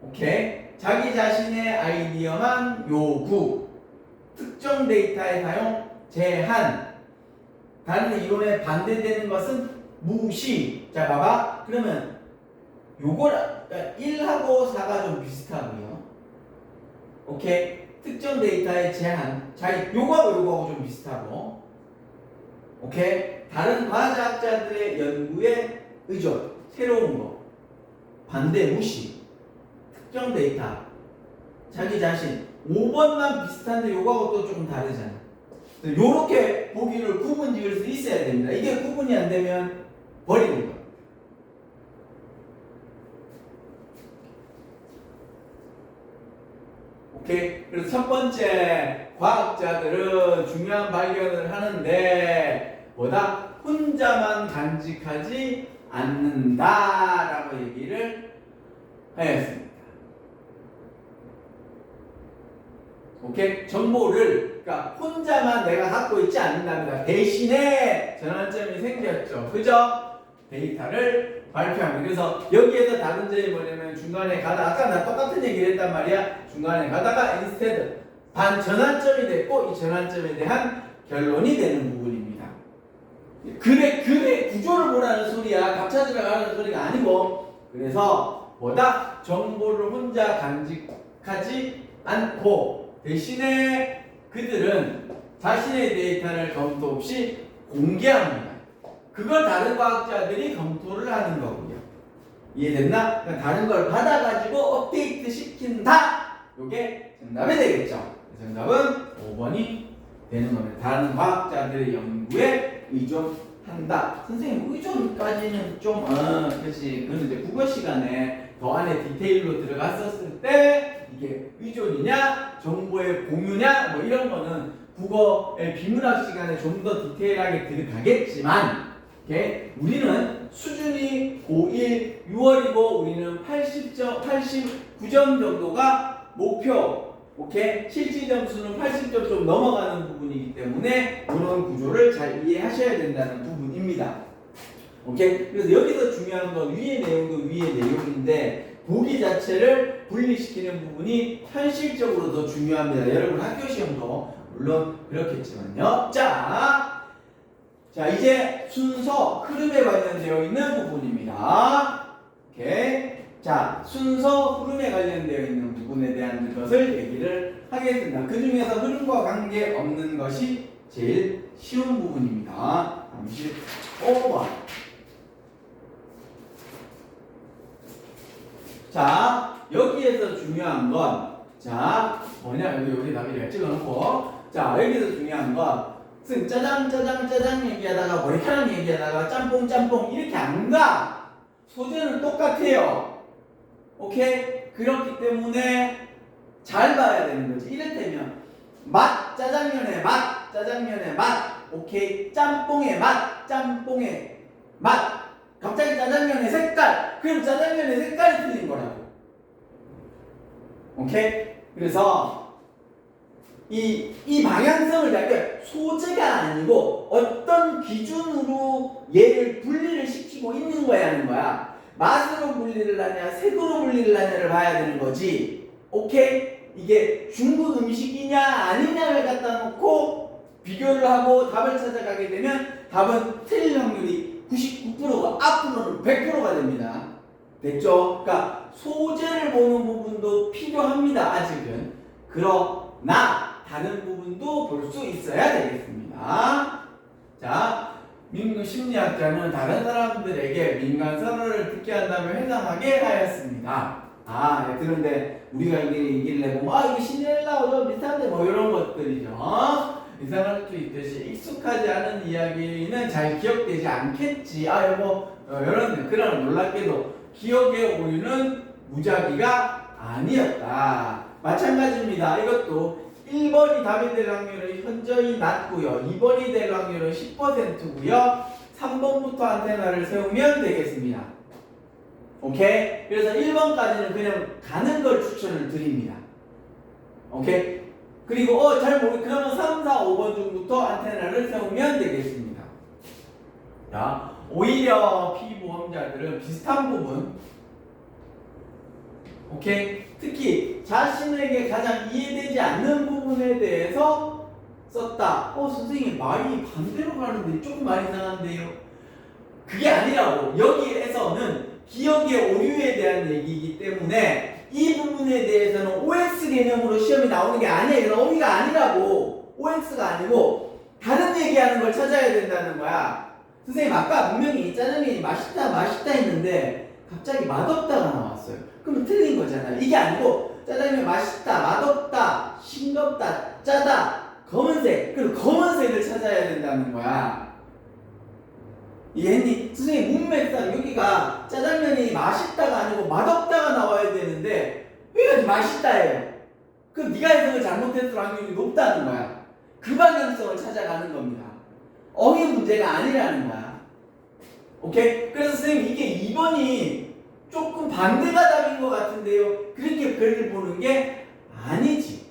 오케이? 자기 자신의 아이디어만 요구. 특정 데이터의 사용 제한. 다른 이론에 반대되는 것은 무시. 자, 봐봐. 그러면 요걸 1하고 4가 좀 비슷하고요. 오케이? 특정 데이터의 제한. 자, 요거하고 좀 비슷하고. 오케이? 다른 과학자들의 연구에 의존. 새로운 거. 반대 무시. 특정 데이터. 자기 자신. 5번만 비슷한데 요거하고 또 조금 다르잖아. 요렇게 보기를 구분 지을 수 있어야 됩니다. 이게 구분이 안 되면 버리는 거예요. 오케이? 그래서 첫 번째, 과학자들은 중요한 발견을 하는데 뭐다? 혼자만 간직하지 않는다라고 얘기를 하였습니다. 오케이? 정보를 그러니까 혼자만 내가 갖고 있지 않는답니다. 대신에 전환점이 생겼죠. 그죠? 데이터를 발표합니다. 그래서 여기에서 다른 점이 뭐냐면 중간에 가다 아까 나 똑같은 얘기를 했단 말이야. 중간에 가다가 instead 반 전환점이 됐고 이 전환점에 대한 결론이 되는 부분입니다. 그래 구조를 보라는 소리야. 값 찾으러 가는 소리가 아니고 그래서 뭐다? 정보를 혼자 간직하지 않고 대신에 그들은 자신의 데이터를 검토 없이 공개합니다. 그걸 다른 과학자들이 검토를 하는 거고요. 이해됐나? 그러니까 다른 걸 받아가지고 업데이트 시킨다. 이게 정답이 되겠죠. 정답은 5번이 되는 겁니다. 다른 과학자들의 연구에 의존한다. 선생님 의존까지는 좀 그렇지. 그건 이제 국어 시간에 더 안에 디테일로 들어갔었을 때 이게 의존이냐, 정보의 공유냐, 뭐 이런 거는 국어의 비문학 시간에 좀 더 디테일하게 들어가겠지만. 오케이? 우리는 수준이 고1 6월이고 우리는 89점 정도가 목표. 오케이? 실질 점수는 80점 좀 넘어가는 부분이기 때문에 이런 구조를 잘 이해하셔야 된다는 부분입니다. 오케이? 그래서 여기서 중요한 건 위의 내용도 위의 내용인데 보기 자체를 분리시키는 부분이 현실적으로 더 중요합니다. 여러분 학교 시험도 물론 그렇겠지만요. 자, 이제 순서, 흐름에 관련되어 있는 부분입니다. 오케이. 자, 순서, 흐름에 관련되어 있는 부분에 대한 것을 얘기를 하겠습니다. 그 중에서 흐름과 관계 없는 것이 제일 쉬운 부분입니다. 35번. 자, 여기에서 중요한 건, 자, 뭐냐, 여기 답이를 찍어놓고, 자, 여기서 중요한 건, 짜장 얘기하다가 머리카락 얘기하다가 짬뽕 이렇게 안 가. 소재는 똑같아요. 오케이? 그렇기 때문에 잘 봐야 되는 거지. 이를테면 맛, 짜장면의 맛. 오케이? 짬뽕의 맛. 갑자기 짜장면의 색깔. 그럼 짜장면의 색깔이 틀린 거라고. 오케이? 그래서 이 방향성을 그러니까 소재가 아니고 어떤 기준으로 얘를 분리를 시키고 있는 거야 하는 거야. 맛으로 분리를 하냐 색으로 분리를 하냐를 봐야 되는 거지. 오케이? 이게 중국 음식이냐 아니냐를 갖다 놓고 비교를 하고 답을 찾아가게 되면 답은 틀릴 확률이 99%가 앞으로는 100%가 됩니다. 됐죠? 그러니까 소재를 보는 부분도 필요합니다. 아직은. 그러나 다른 부분도 볼 수 있어야 되겠습니다. 자, 민구 심리학자는 다른 사람들에게 민간 선언을 듣게 한다면 회상하게 하였습니다. 그런데 우리가 얘기를 해보면 이게 신데렐라하고 좀 비슷한데 뭐 이런 것들이죠. 이상할 수 있듯이 익숙하지 않은 이야기는 잘 기억되지 않겠지. 여보, 그러나 놀랍게도 기억의 오류는 무작위가 아니었다. 마찬가지입니다. 이것도 1번이 답이 될 확률은 현저히 낮고요. 2번이 될 확률은 10%고요. 3번부터 안테나를 세우면 되겠습니다. 오케이? 그래서 1번까지는 그냥 가는 걸 추천을 드립니다. 오케이? 그리고 잘 모르 그러면 3, 4, 5번 중부터 안테나를 세우면 되겠습니다. 자, 오히려 피보험자들은 비슷한 부분, 오케이? 특히 자신에게 가장 이해되지 않는 부분에 대해서 썼다. 선생님 말이 반대로 가는데 조금 많이 이상한데요. 그게 아니라고. 여기에서는 기억의 오류에 대한 얘기이기 때문에 이 부분에 대해서는 OX 개념으로 시험이 나오는 게 아니에요. 이건 OX가 아니라고. OX가 아니고 다른 얘기하는 걸 찾아야 된다는 거야. 선생님 아까 분명히 짜장면이 맛있다 했는데 갑자기 맛없다가 나왔어요. 그러면 틀린 거잖아요. 이게 아니고 짜장면 맛있다, 맛없다, 싱겁다, 짜다, 검은색. 그리고 검은색을 찾아야 된다는 거야. 이해했니? 선생님 문맥상 여기가 짜장면이 맛있다가 아니고 맛없다가 나와야 되는데 여기가 맛있다예요. 그럼 네가 해석을 잘못했을 확률이 높다는 거야. 그 방향성을 찾아가는 겁니다. 어휘 문제가 아니라는 거야. 오케이? 그래서 선생님 이게 2번이 조금 반대가 답인 것 같은데요. 그렇게 글을 보는 게 아니지.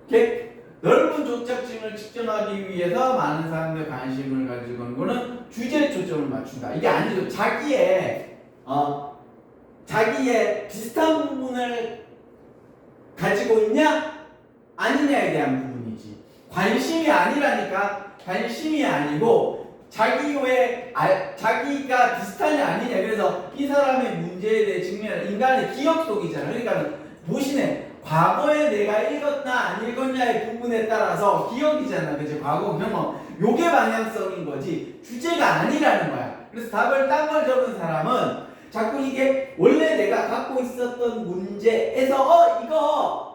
오케이? 넓은 조작증을 측정하기 위해서 많은 사람들의 관심을 가지고 있는 거는 주제에 초점을 맞춘다. 이게 아니죠. 자기의 비슷한 부분을 가지고 있냐 아니냐에 대한 부분이지. 관심이 아니라니까. 관심이 아니고 자기가 비슷하냐 아니냐. 그래서 이 사람의 문제에 대해 직면한 인간의 기억 속이잖아. 그러니까 보시네. 과거에 내가 읽었나 안 읽었냐의 부분에 따라서 기억이잖아. 그치? 과거 경험. 요게 방향성인 거지. 주제가 아니라는 거야. 그래서 답을 딴 걸 적은 사람은 자꾸 이게 원래 내가 갖고 있었던 문제에서 이거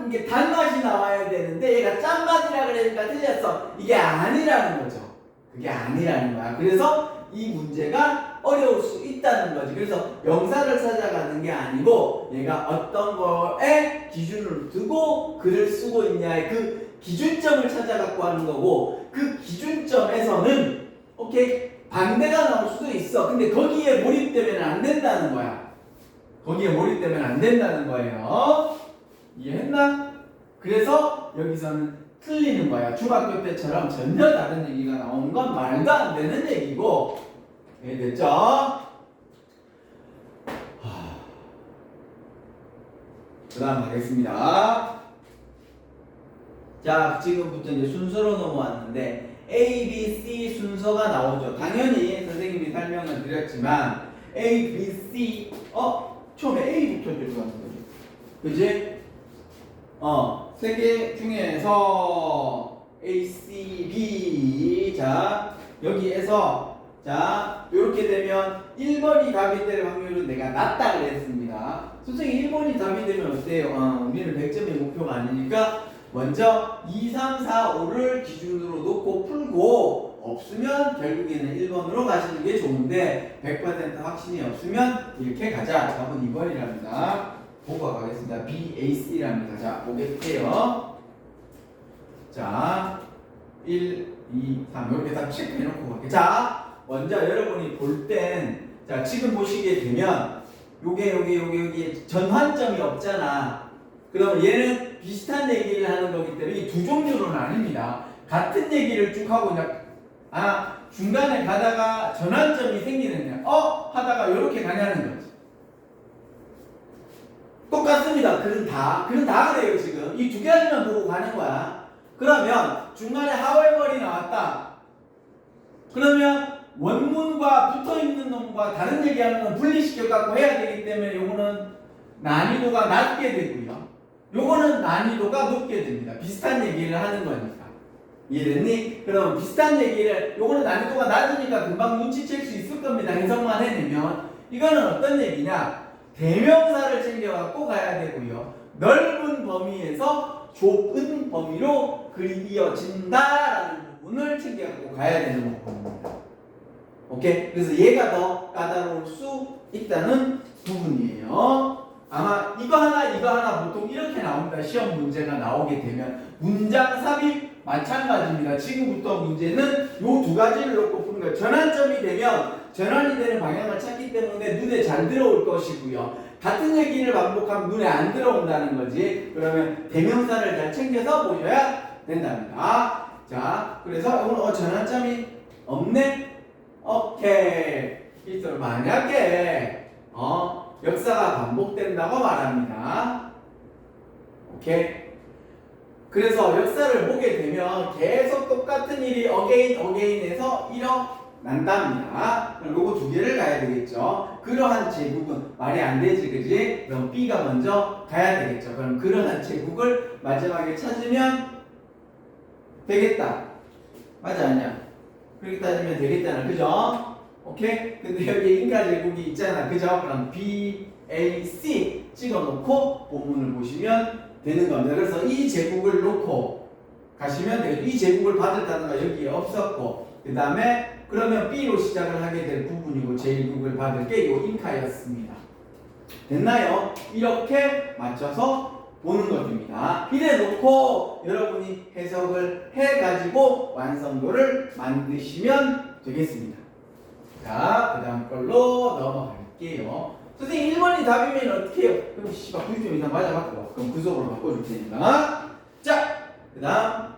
이게 단맛이 나와야 되는데 얘가 짠맛이라 그러니까 틀렸어. 이게 아니라는 거죠. 그게 아니라는 거야. 그래서 이 문제가 어려울 수 있다는 거지. 그래서 영사를 찾아가는 게 아니고 얘가 어떤 거에 기준을 두고 글을 쓰고 있냐의 그 기준점을 찾아갖고 하는 거고, 그 기준점에서는 오케이 반대가 나올 수도 있어. 근데 거기에 몰입되면 안 된다는 거야. 거기에 몰입되면 안 된다는 거예요. 이해했나? 그래서 여기서는 틀리는 거야. 중학교 때처럼 전혀 다른 얘기가 나오는 건 말도 안 되는 얘기고. 이해됐죠? 그 다음 가겠습니다. 자, 지금부터 이제 순서로 넘어왔는데 A, B, C 순서가 나오죠. 당연히 선생님이 설명을 드렸지만 A, B, C 처음에 A부터 들어가는 거죠. 그지? 세 개 중에서 A, C, B. 자, 여기에서 자, 이렇게 되면 1번이 답이 될 확률은 내가 낮다 그랬습니다. 선생님 1번이 답이 되면 어때요? 우리는 100점의 목표가 아니니까 먼저 2, 3, 4, 5를 기준으로 놓고 풀고 없으면 결국에는 1번으로 가시는 게 좋은데 100% 확신이 없으면 이렇게 가자. 답은 2번이랍니다. 보고 가겠습니다. B, A, C랍니다. 자, 보겠게요. 자, 1, 2, 3 이렇게 다 체크해놓고 갈게요. 자, 먼저 여러분이 볼 땐, 자, 지금 보시게 되면 요게 전환점이 없잖아. 그럼 얘는 비슷한 얘기를 하는 거기 때문에 이 두 종류는 아닙니다. 같은 얘기를 쭉 하고 그냥 중간에 가다가 전환점이 생기느냐 하다가 이렇게 가냐는 거지. 똑같습니다. 글은 다 그래요. 지금 이 두 가지만 보고 가는 거야. 그러면 중간에 however이 나왔다. 그러면 원문과 붙어있는 놈과 다른 얘기하는 건 분리시켜 갖고 해야 되기 때문에 요거는 난이도가 낮게 되고요. 요거는 난이도가 높게 됩니다. 비슷한 얘기를 하는 거니까. 이해됐니? 그럼 비슷한 얘기를, 요거는 난이도가 낮으니까 금방 눈치챌 수 있을 겁니다. 해석만 해내면. 이거는 어떤 얘기냐? 대명사를 챙겨갖고 가야 되고요. 넓은 범위에서 좁은 범위로 글이 이어진다라는 부분을 챙겨갖고 가야 되는 부분입니다. 오케이? 그래서 얘가 더 까다로울 수 있다는 부분이에요. 아마 이거 하나 보통 이렇게 나옵니다. 시험 문제가 나오게 되면 문장 삽입 마찬가지입니다. 지금부터 문제는 요 두 가지를 놓고 푸는 거예요. 전환점이 되면 전환이 되는 방향을 찾기 때문에 눈에 잘 들어올 것이고요. 같은 얘기를 반복하면 눈에 안 들어온다는 거지. 그러면 대명사를 잘 챙겨서 보셔야 된답니다. 자, 그래서 오늘 전환점이 없네? 오케이. 그래서 만약에 역사가 반복된다고 말합니다. 오케이. 그래서 역사를 보게 되면 계속 똑같은 일이 어게인에서 일어난답니다. 그럼 요거 두 개를 가야 되겠죠. 그러한 제국은 말이 안 되지, 그지? 그럼 B가 먼저 가야 되겠죠. 그럼 그러한 제국을 마지막에 찾으면 되겠다. 맞아, 아니야? 그렇게 따지면 되겠잖아, 그죠? 오케이? 근데 여기 인가 제국이 있잖아, 그죠? 그럼 B, A, C 찍어놓고 본문을 보시면 되는 겁니다. 그래서 이 제국을 놓고 가시면 되겠죠. 이 제국을 받을 단어가 여기에 없었고, 그 다음에 그러면 B로 시작을 하게 될 부분이고 제1국을 받을 게 요 인카였습니다. 됐나요? 이렇게 맞춰서 보는 것입니다. 이래 놓고 여러분이 해석을 해가지고 완성도를 만드시면 되겠습니다. 자, 그 다음 걸로 넘어갈게요. 선생님 1번이 답이면 어떻게 해요? 그럼 씨발 90점 이상 맞아갖고 그럼 그 수업으로 바꿔줄 테니까. 자, 그 다음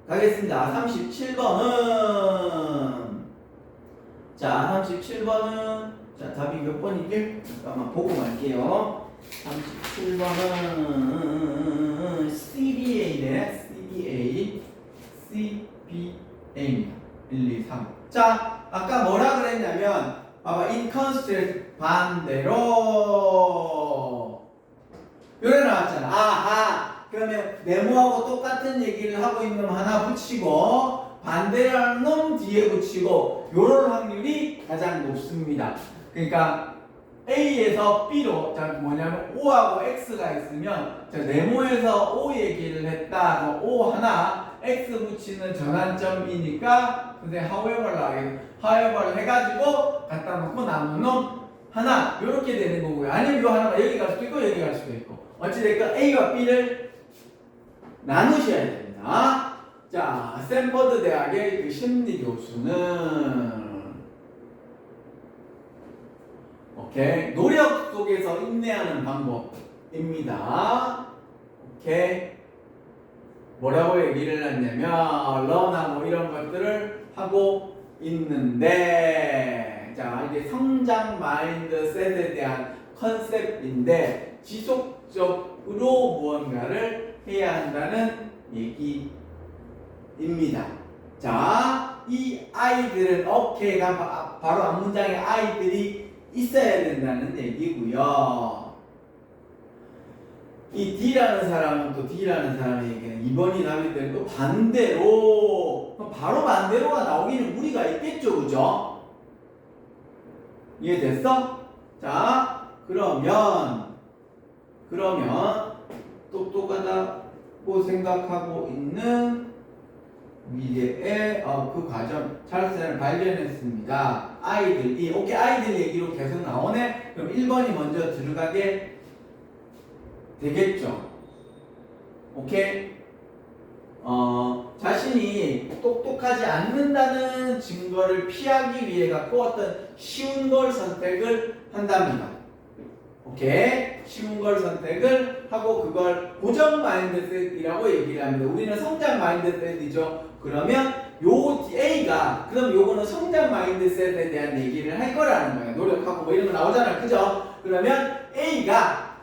가겠습니다. 37번은 자, 37번은 자, 답이 몇 번이길? 잠깐만 보고 갈게요. 37번은 CBA네. CBA입니다. 1, 2, 3. 자, 아까 뭐라 그랬냐면 봐봐, inconstant 반대로 요래 나왔잖아. 아하, 그러면 네모하고 똑같은 얘기를 하고 있는 놈 하나 붙이고 반대라는 놈 뒤에 붙이고 요럴 확률이 가장 높습니다. 그러니까 A에서 B로 자 뭐냐면 O하고 X가 있으면 자 네모에서 O 얘기를 했다. O 하나 X 붙이는 전환점이니까 근데 however를 해가지고 갖다 놓고 남은 놈 하나 요렇게 되는 거고요. 아니면 요 하나가 여기 갈 수도 있고 여기 갈 수도 있고 어찌됐건 A와 B를 나누셔야 됩니다. 자, 스탠퍼드 대학의 그 심리 교수는 오케이 노력 속에서 인내하는 방법입니다. 오케이 뭐라고 얘기를 했냐면 러나 뭐 이런 것들을 하고 있는데 자 이게 성장 마인드셋에 대한 컨셉인데 지속적으로 무언가를 해야 한다는 얘기입니다. 자, 이 아이들은 오케이가 바로 앞문장에 아이들이 있어야 된다는 얘기고요. 이 D라는 사람은 또 D라는 사람에게는 2번이 답이 되고 또 반대로 바로 반대로가 나오기는 무리가 있겠죠, 그죠? 이해됐어? 자, 그러면 똑똑하다고 생각하고 있는 미래의 그 과정 찰스를 발견했습니다. 아이들 오케이 아이들 얘기로 계속 나오네. 그럼 1번이 먼저 들어가게 되겠죠. 오케이 자신이 똑똑하지 않는다는 증거를 피하기 위해 갖고 어떤 쉬운 걸 선택을 한답니다. 오케이 쉬운 걸 선택을 하고 그걸 고정 마인드셋이라고 얘기를 합니다. 우리는 성장 마인드셋이죠. 그러면 요 A가 그럼 요거는 성장 마인드셋에 대한 얘기를 할 거라는 거예요. 노력하고 뭐 이런 거 나오잖아요. 그죠? 그러면 A가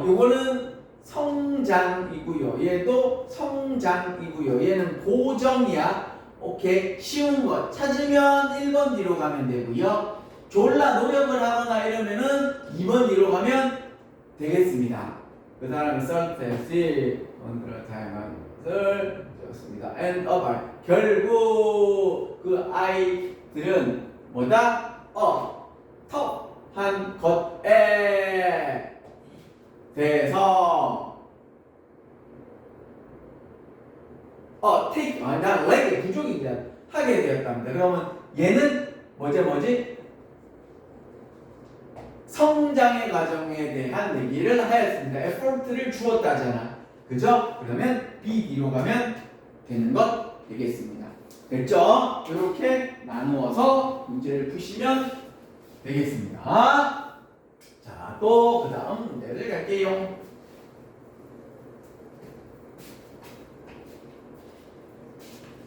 요거는 성장이고요. 얘도 성장이고요. 얘는 고정이야. 오케이 쉬운 것 찾으면 1번 뒤로 가면 되고요. 졸라 노력을 하거나 이러면은 2번 뒤로 가면 되겠습니다. 그 다음에 선택시 원드러 타임을 적습니다. and about 결국 그 아이들은 뭐다? 턱한 것에 돼서 난 like 부족이 하게 되었답니다. 그러면 얘는 뭐지? 성장의 과정에 대한 얘기를 하였습니다. effort를 주었다잖아. 그죠? 그러면 B, D로 가면 되는 것 되겠습니다. 됐죠? 이렇게 나누어서 문제를 푸시면 되겠습니다. 자, 또 그 다음 문제를 갈게요.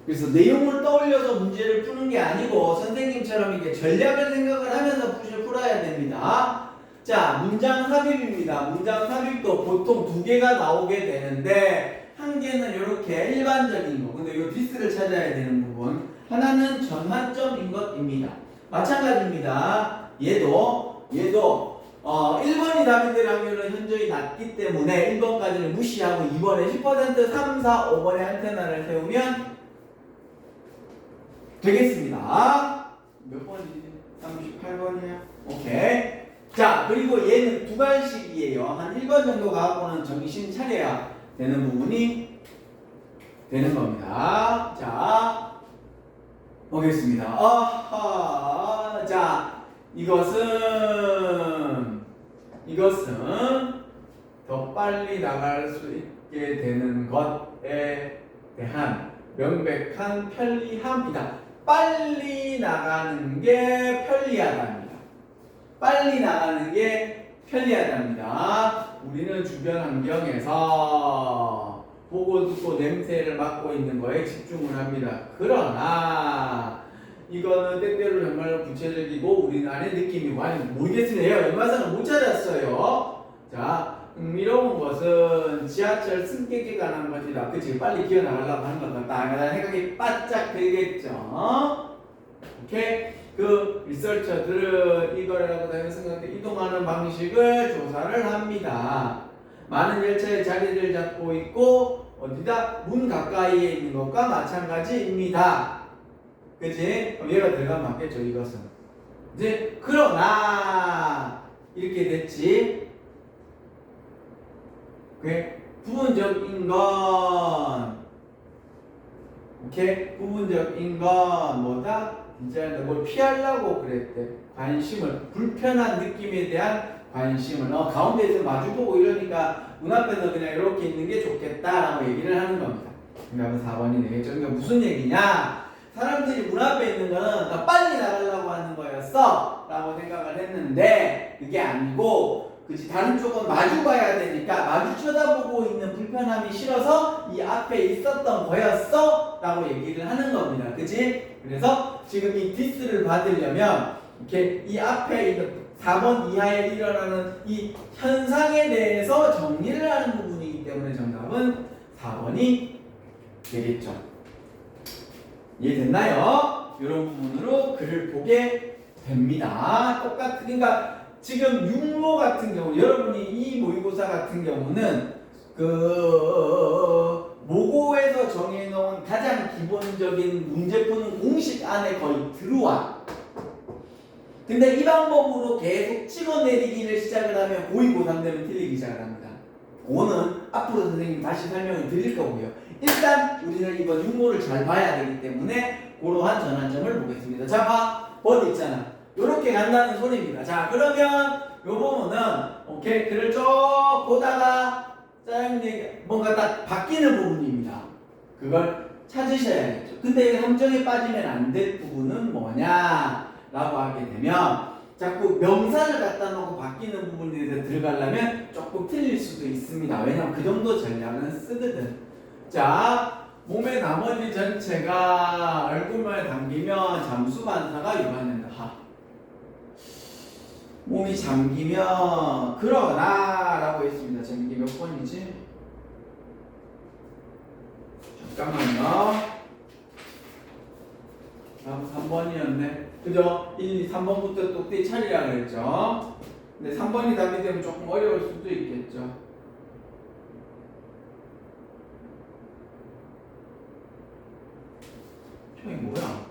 그래서 내용을 떠올려서 문제를 푸는 게 아니고 선생님처럼 이게 전략을 생각을 하면서 풀어야 됩니다. 자, 문장 삽입입니다. 문장 삽입도 보통 두 개가 나오게 되는데 한 개는 이렇게 일반적인 거. 근데 이 디스를 찾아야 되는 부분. 하나는 전환점인 것입니다. 마찬가지입니다. 얘도 1번이 답이 될 확률은 현저히 낮기 때문에 1번까지는 무시하고 2번에 10% 3, 4, 5번에 안테나를 세우면 되겠습니다. 몇 번이지? 38번이에요. 오케이. 자, 그리고 얘는 두 가지씩이에요. 한 1번 정도 가고는 정신 차려야 되는 부분이 되는 겁니다. 자, 보겠습니다. 자, 이것은 더 빨리 나갈 수 있게 되는 것에 대한 명백한 편리함이다. 빨리 나가는 게 편리하답니다. 빨리 나가는 게 편리하답니다. 우리는 주변 환경에서 보고 듣고 냄새를 맡고 있는 거에 집중을 합니다. 그러나 이거는 때때로 정말 구체적이고 우리 안의 느낌이고 아니 모르겠으네요. 연관성을 못 찾았어요. 자, 흥미로운 것은 지하철 승객에 관한 것이다. 그치? 빨리 기어나가려고 하는 것 같다. 라는 생각이 바짝 들겠죠. 오케이? 그 리서처들은 이거라고 생각해 이동하는 방식을 조사를 합니다. 많은 열차에 자리를 잡고 있고 어디다? 문 가까이에 있는 것과 마찬가지입니다. 그치? 그럼 얘가 들어가면 맞겠죠, 이것은. 이제 그러나 이렇게 됐지. 그게 부분적인 건 오케이? 부분적인 건 뭐다? 진짜 뭘 피하려고 그랬대. 관심을, 불편한 느낌에 대한 관심을 가운데에서 마주보고 이러니까 눈앞에서 그냥 이렇게 있는 게 좋겠다라고 얘기를 하는 겁니다. 그러면 4번이 되겠죠. 그러니까 무슨 얘기냐? 사람들이 문 앞에 있는 거는 나 빨리 나가려고 하는 거였어 라고 생각을 했는데 그게 아니고 그치 다른 쪽은 마주 봐야 되니까 마주 쳐다보고 있는 불편함이 싫어서 이 앞에 있었던 거였어 라고 얘기를 하는 겁니다. 그치? 그래서 지금 이 디스를 받으려면 이렇게 이 앞에 있는 4번 이하에 일어나는 이 현상에 대해서 정리를 하는 부분이기 때문에 정답은 4번이 되겠죠. 이해됐나요? 이런 부분으로 글을 보게 됩니다. 그러니까 지금 육모 같은 경우 여러분이 이 모의고사 같은 경우는 그 모고에서 정해놓은 가장 기본적인 문제 푸는 공식 안에 거의 들어와. 근데 이 방법으로 계속 찍어내리기를 시작을 하면 고2, 고3 되면 틀리기 시작을 합니다. 그거는 앞으로 선생님이 다시 설명을 드릴 거고요. 일단 우리는 이번 육모를 잘 봐야 되기 때문에 그러한 전환점을 보겠습니다. 자, 봐. 번 있잖아. 요렇게 간다는 소리입니다. 자, 그러면 요 부분은 오케이 글을 쭉 보다가 뭔가 딱 바뀌는 부분입니다. 그걸 찾으셔야겠죠. 근데 함정에 빠지면 안 될 부분은 뭐냐 라고 하게 되면 자꾸 명사를 갖다 놓고 바뀌는 부분에 대해서 들어가려면 조금 틀릴 수도 있습니다. 왜냐면 그 정도 전략은 쓰거든. 자, 몸의 나머지 전체가 얼굴만 당기면 잠수 반사가 유발된다. 몸이 잠기면 그러나 라고 했습니다. 지금 이게 몇 번이지? 잠깐만요. 3번이었네. 그죠? 1, 2, 3번부터 똑띠 차리라 그랬죠? 근데 3번이 답이 되면 조금 어려울 수도 있겠죠. 표현이 뭐야?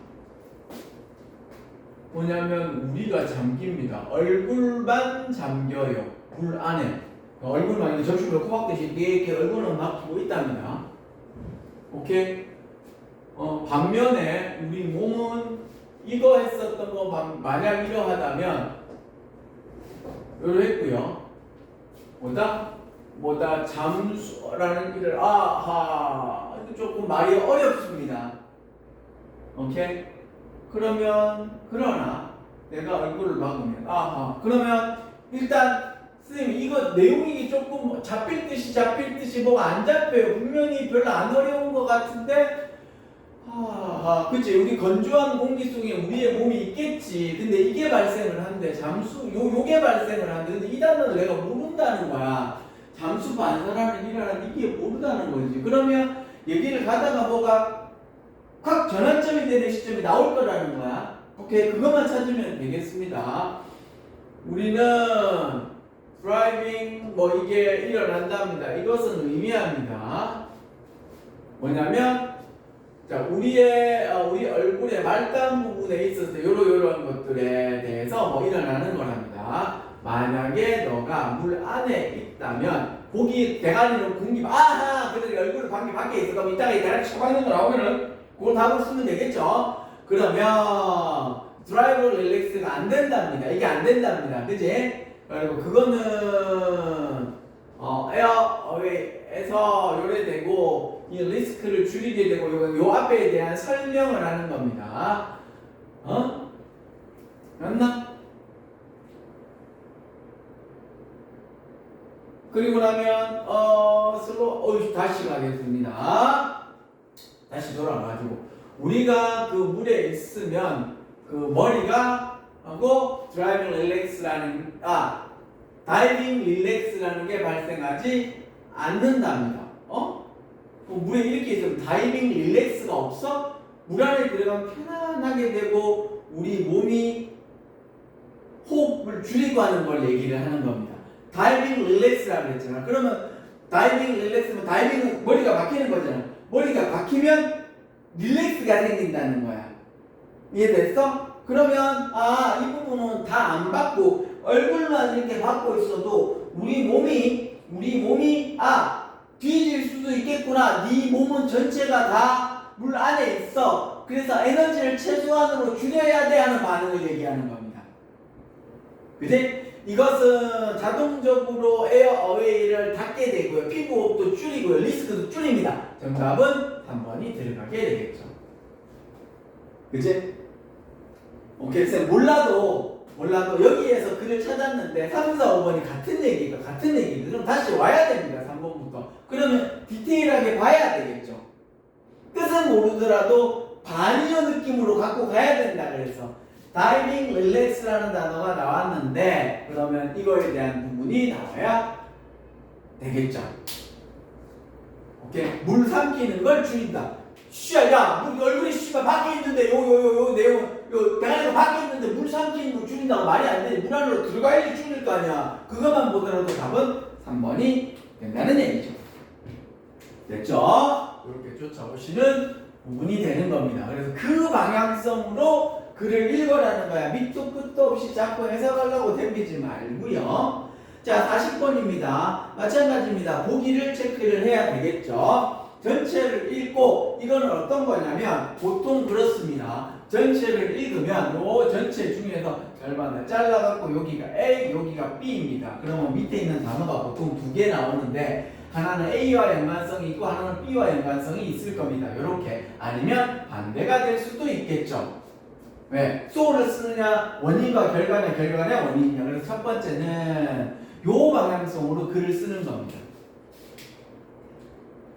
뭐냐면 우리가 잠깁니다. 얼굴만 잠겨요. 물 안에. 얼굴만 이렇게 적시면 코박듯이 이렇게 얼굴은 막히고 있답니다. 오케이? 반면에 우리 몸은 이거 했었던 거 만약 이러하다면 요로 했고요. 뭐다 잠수라는 일을 아하 조금 말이 어렵습니다. 오케이? 그러나 내가 얼굴을 막으면 아하 그러면 일단 선생님 이거 내용이 조금 잡힐 듯이 뭐가 안 잡혀요. 분명히 별로 안 어려운 것 같은데 그치 우리 건조한 공기 속에 우리의 몸이 있겠지. 근데 이게 발생을 한대. 요게 발생을 한대. 근데 이 단어를 내가 모른다는 거야. 잠수 반사라는 일이라는 이게 모른다는 거지. 그러면 여기를 가다가 뭐가 확 전환점이 되는 시점이 나올 거라는 거야. 오케이 그것만 찾으면 되겠습니다. 우리는 드라이빙 이게 일어난답니다. 이것은 의미합니다. 뭐냐면 자 우리 얼굴의 말단 부분에 있어서 요런 것들에 대해서 일어나는 거랍니다. 만약에 너가 물 안에 있다면 대가리로 공기 그들이 얼굴 밖에 있어. 그럼 이따가 이 대가리 쳐박는 거 나오면은 그걸 답을 쓰면 되겠죠. 그러면 드라이브 릴렉스가 안 된답니다. 이게 안 된답니다. 그지? 그리고 그거는 에어 어웨이에서 요래되고 이 리스크를 줄이게 되고 요 앞에 대한 설명을 하는 겁니다. 맞나? 그리고 나면 다시 가겠습니다. 다시 돌아가지고 우리가 그 물에 있으면 그 머리가 하고 드라이빙 릴렉스라는 다이빙 릴렉스라는 게 발생하지 않는답니다. 물에 이렇게 있으면 다이빙 릴렉스가 없어? 물 안에 들어가면 편안하게 되고 우리 몸이 호흡을 줄이고 하는 걸 얘기를 하는 겁니다. 다이빙 릴렉스라고 했잖아. 그러면 다이빙 릴렉스면 다이빙은 머리가 박히는 거잖아. 머리가 박히면 릴렉스가 생긴다는 거야. 이해됐어? 그러면 이 부분은 다 안 받고 얼굴만 이렇게 받고 있어도 우리 몸이 뒤질 수도 있겠구나. 네 몸은 전체가 다 물 안에 있어. 그래서 에너지를 최소한으로 줄여야 돼 하는 반응을 얘기하는 겁니다. 그지? 이것은 자동적으로 에어 어웨이를 닫게 되고요. 피부 호흡도 줄이고요. 리스크도 줄입니다. 정답은 3번이 들어가게 되겠죠. 그치? 오케이, 쌤 몰라도 여기에서 글을 찾았는데 3, 4, 5번이 같은 얘기가 그럼 다시 와야 됩니다. 3번부터. 그러면 디테일하게 봐야 되겠죠. 뜻은 모르더라도 반이어 느낌으로 갖고 가야 된다 그래서 다이빙 릴렉스라는 단어가 나왔는데 그러면 이거에 대한 부분이 나와야 되겠죠. 오케이, 물 삼키는 걸 줄인다. 물 얼굴이 밖에 있는데 요 내용 대가리가 밖에 있는데 물 삼키는 거 줄인다고 말이 안 돼. 물 안으로 들어가야지 줄일 거 아니야. 그것만 보더라도 답은 3번이 된다는 얘기죠. 됐죠? 이렇게 쫓아오시는 부분이 되는 겁니다. 그래서 그 방향성으로 글을 읽어라는 거야. 밑도 끝도 없이 자꾸 해석하려고 덤비지 말고요. 자, 40번입니다. 마찬가지입니다. 보기를 체크를 해야 되겠죠. 전체를 읽고 이거는 어떤 거냐면 보통 그렇습니다. 전체를 읽으면 요 전체 중에서 절반을 잘라갖고 여기가 A, 여기가 B입니다. 그러면 밑에 있는 단어가 보통 2개 나오는데 하나는 A와 연관성이 있고 하나는 B와 연관성이 있을 겁니다. 이렇게 아니면 반대가 될 수도 있겠죠. 왜? so를 쓰느냐 원인과 결과냐 원인이냐. 그래서 첫 번째는 요 방향성으로 글을 쓰는 겁니다.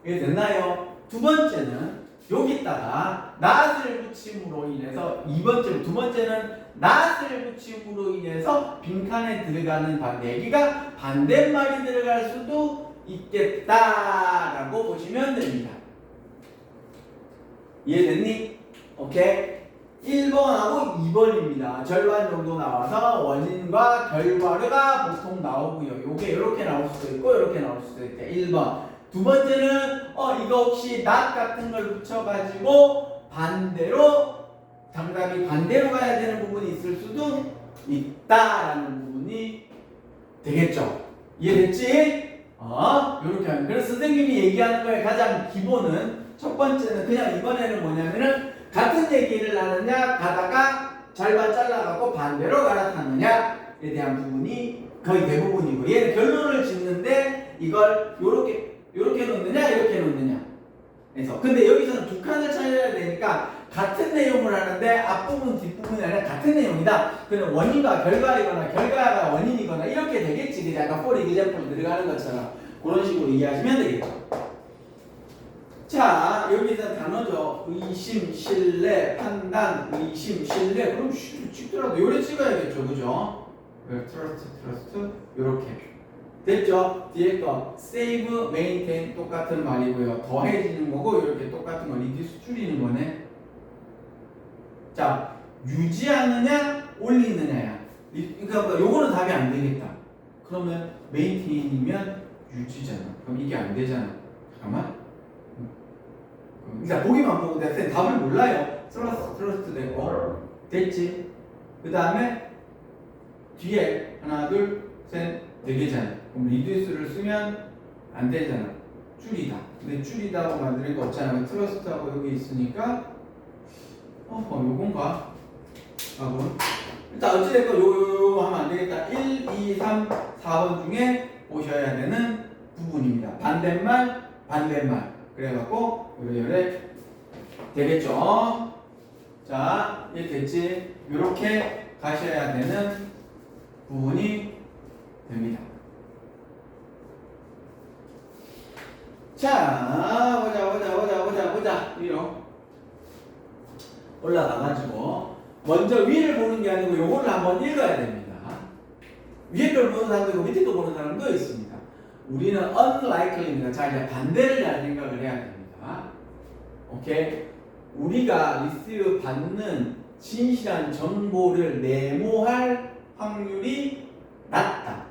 이게 됐나요? 두 번째는 여기다가 not을 붙임으로 인해서 두 번째는 not을 붙임으로 인해서 빈칸에 들어가는 얘기가 반대말이 들어갈 수도 있겠다라고 보시면 됩니다. 이해됐니? 오케이. 1번하고 2번입니다. 절반 정도 나와서 원인과 결과가 보통 나오고요. 요게 이렇게 나올 수도 있고 이렇게 나올 수도 있다. 1번. 두 번째는 이거 혹시 not 같은 걸 붙여가지고 반대로 정답이 반대로 가야 되는 부분이 있을 수도 있다라는 부분이 되겠죠. 이해됐지? 이렇게 하면. 그래서 선생님이 얘기하는 거에 가장 기본은 첫 번째는 그냥 이번에는 뭐냐면은 같은 얘기를 하느냐 가다가 절반 잘라갖고 반대로 갈아탔느냐에 대한 부분이 거의 대부분이고 얘는 결론을 짓는데 이걸 요렇게 놓느냐 이렇게 놓느냐 그래서 근데 여기서는 두 칸을 찾아야 되니까 같은 내용을 하는데 앞부분 뒷부분이 아니라 같은 내용이다. 그럼 원인과 결과이거나 결과가 원인이거나 이렇게 되겠지. 그지? 아까 for example 들어가는 것처럼 그런 식으로 이해하시면 되겠죠. 자, 여기서 단어죠. 의심, 신뢰, 판단, 의심, 신뢰. 그럼 찍더라도 요래 찍어야겠죠. 그죠? trust, 요렇게. 됐죠? 뒤에 거 save, maintain 똑같은 말이고요. 더해지는 거고 이렇게 똑같은 거 reduce 줄이는 거네. 자, 유지하느냐 올리느냐야. 그러니까 요거는 답이 안 되겠다. 그러면 maintain이면 유지잖아. 그럼 이게 안 되잖아. 잠깐만. 그러니까 보기만 보고 내가 답을 몰라요. 트러스트 되고 됐지. 그 다음에 뒤에 하나 둘 셋 네 개잖아. 그럼 리듀스를 쓰면 안 되잖아. 줄이다. 근데 줄이다고 만드는 거 없잖아. 트러스트하고 여기 있으니까 요건가? 일단 어찌됐건 요 하면 안 되겠다. 1, 2, 3, 4번 중에 보셔야 되는 부분입니다. 반대말. 그래갖고 요래 되겠죠? 자, 이해 됐지? 요렇게 가셔야 되는 부분이 됩니다. 자, 보자. 위로 올라가가지고 먼저 위를 보는 게 아니고 요거를 한번 읽어야 됩니다. 위에 걸 보는 사람도 있고 밑에 거 보는 사람도 있습니다. 우리는 unlikely입니다. 자, 이제 반대를 잘 생각을 해야 됩니다. 오케이? 우리가 receive 받는 진실한 정보를 내모할 확률이 낮다.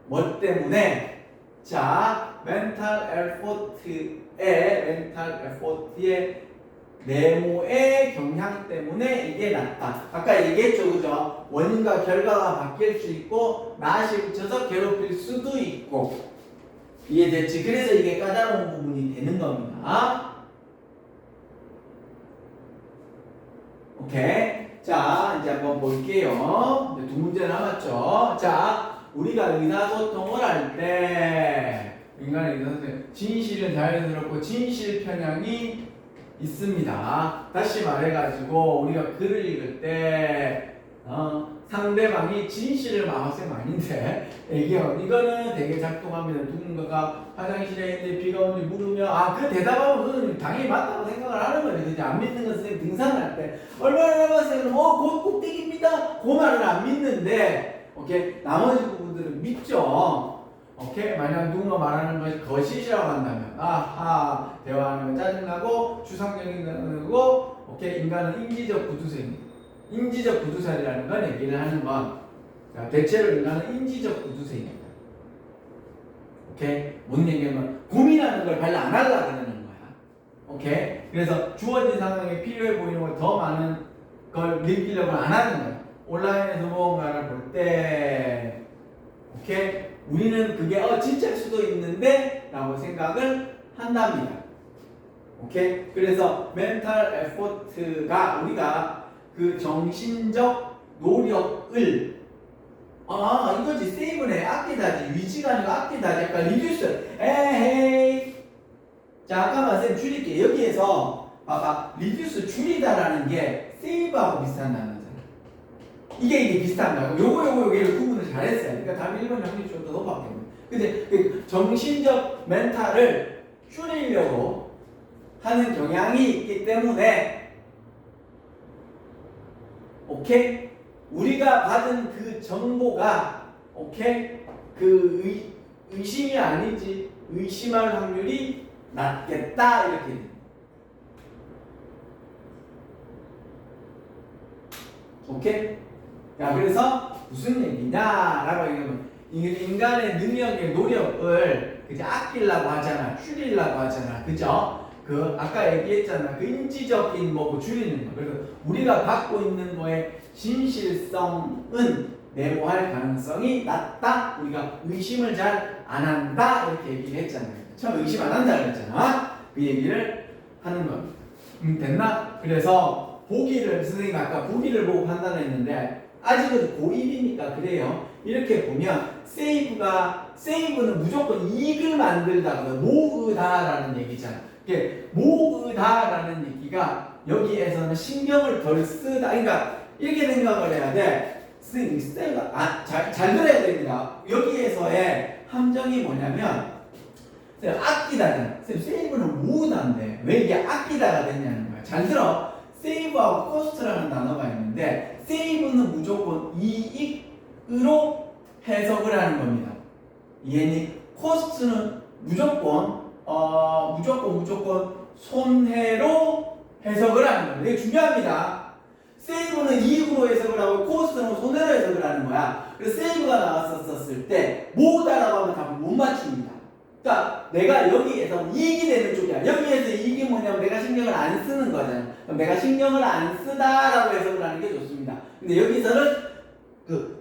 뭐 때문에? 자, mental effort의 네모의 경향 때문에 이게 낮다. 아까 얘기했죠, 그죠? 원인과 결과가 바뀔 수 있고 낫이 붙여서 괴롭힐 수도 있고 이해됐지? 그래서 이게 까다로운 부분이 되는 겁니다. 오케이. 자, 이제 한번 볼게요. 이제 두 문제 남았죠. 자, 우리가 의사소통을 할 때 인간의 의사소통 진실은 자연스럽고 진실 편향이 있습니다. 다시 말해가지고 우리가 글을 읽을 때 상대방이 진실을 말하면 아닌데 이거는 되게 작동합니다. 누군가가 화장실에 있는데 비가 오는지 물으면 그 대답하면 그건 당연히 맞다고 생각을 하는 거지. 그죠? 안 믿는 건 선생님 등산할 때 얼마나 남았어요? 곧 꼭대기입니다. 그 말은 안 믿는데 오케이? 나머지 부분들은 믿죠. 오케이? 만약 누군가 말하는 것이 거짓이라고 한다면 대화하는 건 짜증나고 추상적인 거고 오케이? 인간은 인지적 구두쇠입니다. 인지적 구두살이라는 건 얘기를 하는 건 대체로 인간은 인지적 구두쇠입니다. 오케이? 뭔 얘기냐면 고민하는 걸 별로 안 하려고 하는 거야. 오케이? 그래서 주어진 상황에 필요해 보이는 걸 더 많은 걸 느끼려고 안 하는 거야. 온라인에서 무언가를 볼 때 오케이? 우리는 그게 진짜일 수도 있는데 라고 생각을 한답니다. 오케이? 그래서 멘탈 에포트가 우리가 그 정신적 노력을 이거지 세이브네 아끼다지 위지가 아니고 아끼다지 약간 리듀스 에헤이 자 아까 쌤 줄일게 여기에서 봐봐 리듀스 줄이다라는 게 세이브하고 비슷한 단어잖아. 이게 비슷한 거고 요거를 구분을 잘했어요. 그러니까 답이 1번 확률이 좀 더 높았겠네. 근데 그 정신적 멘탈을 줄이려고 하는 경향이 있기 때문에 오케이? 우리가 받은 그 정보가 오케이? 그 의심이 아니지 의심할 확률이 낮겠다 이렇게 됩니다. 오케이? 자, 그래서 무슨 얘기냐라고 얘기하면 인간의 능력의 노력을 그저 아끼려고 하잖아, 줄이려고 하잖아, 그죠? 그 아까 얘기했잖아. 그 인지적인 뭐고 줄이는 거. 그래서 우리가 갖고 있는 거에 진실성은 내모할 가능성이 낮다. 우리가 의심을 잘 안 한다. 이렇게 얘기를 했잖아요. 처음 의심 안 한다 그랬잖아. 그 얘기를 하는 겁니다. 됐나? 그래서 보기를 선생님 아까 보기를 보고 판단했는데 아직은 고1이니까 그래요. 이렇게 보면 세이브는 무조건 이익을 만들다거나 모으다라는 얘기잖아. 이게 모으다라는 얘기가 여기에서는 신경을 덜 쓰다. 그러니까 이렇게 생각을 해야 돼. 선생님 잘 들어야 됩니다. 여기에서의 함정이 뭐냐면 아끼다잖아. 세이브는 모으다인데 왜 이게 아끼다가 됐냐는 거야. 잘 들어. 세이브하고 코스트라는 단어가 있는데 세이브는 무조건 이익으로 해석을 하는 겁니다. 이해니? 코스트는 무조건 손해로 해석을 하는 겁니다. 이게 중요합니다. 세이브는 이익으로 해석을 하고 코스트는 손해로 해석을 하는 거야. 그래서 세이브가 나왔었을 때 모으다라고 하면 답을 못 맞춥니다. 그러니까 내가 여기에서 이익이 되는 쪽이야. 여기에서 이익이 뭐냐면 내가 신경을 안 쓰는 거잖아. 그럼 내가 신경을 안 쓰다라고 해석을 하는 게 좋습니다. 근데 여기서는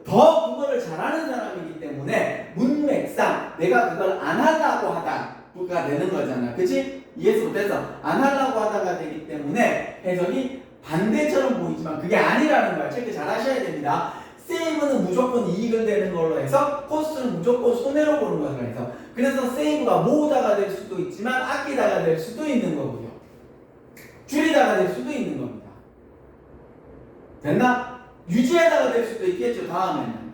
더 그거를 잘하는 사람이기 때문에 문맥상 내가 그걸 안 하려고 하다가 되는 거잖아. 그치? 이해해서 못해서 안 하려고 하다가 되기 때문에 해석이 반대처럼 보이지만 그게 아니라는 거야. 체크 잘 하셔야 됩니다. 세이브는 무조건 이익을 되는 걸로 해서 코스트는 무조건 손해로 보는 것으로 해서 그래서 세이브가 모으다가 될 수도 있지만 아끼다가 될 수도 있는 거고요. 줄이다가 될 수도 있는 겁니다. 됐나? 유지하다가 될 수도 있겠죠. 다음에는.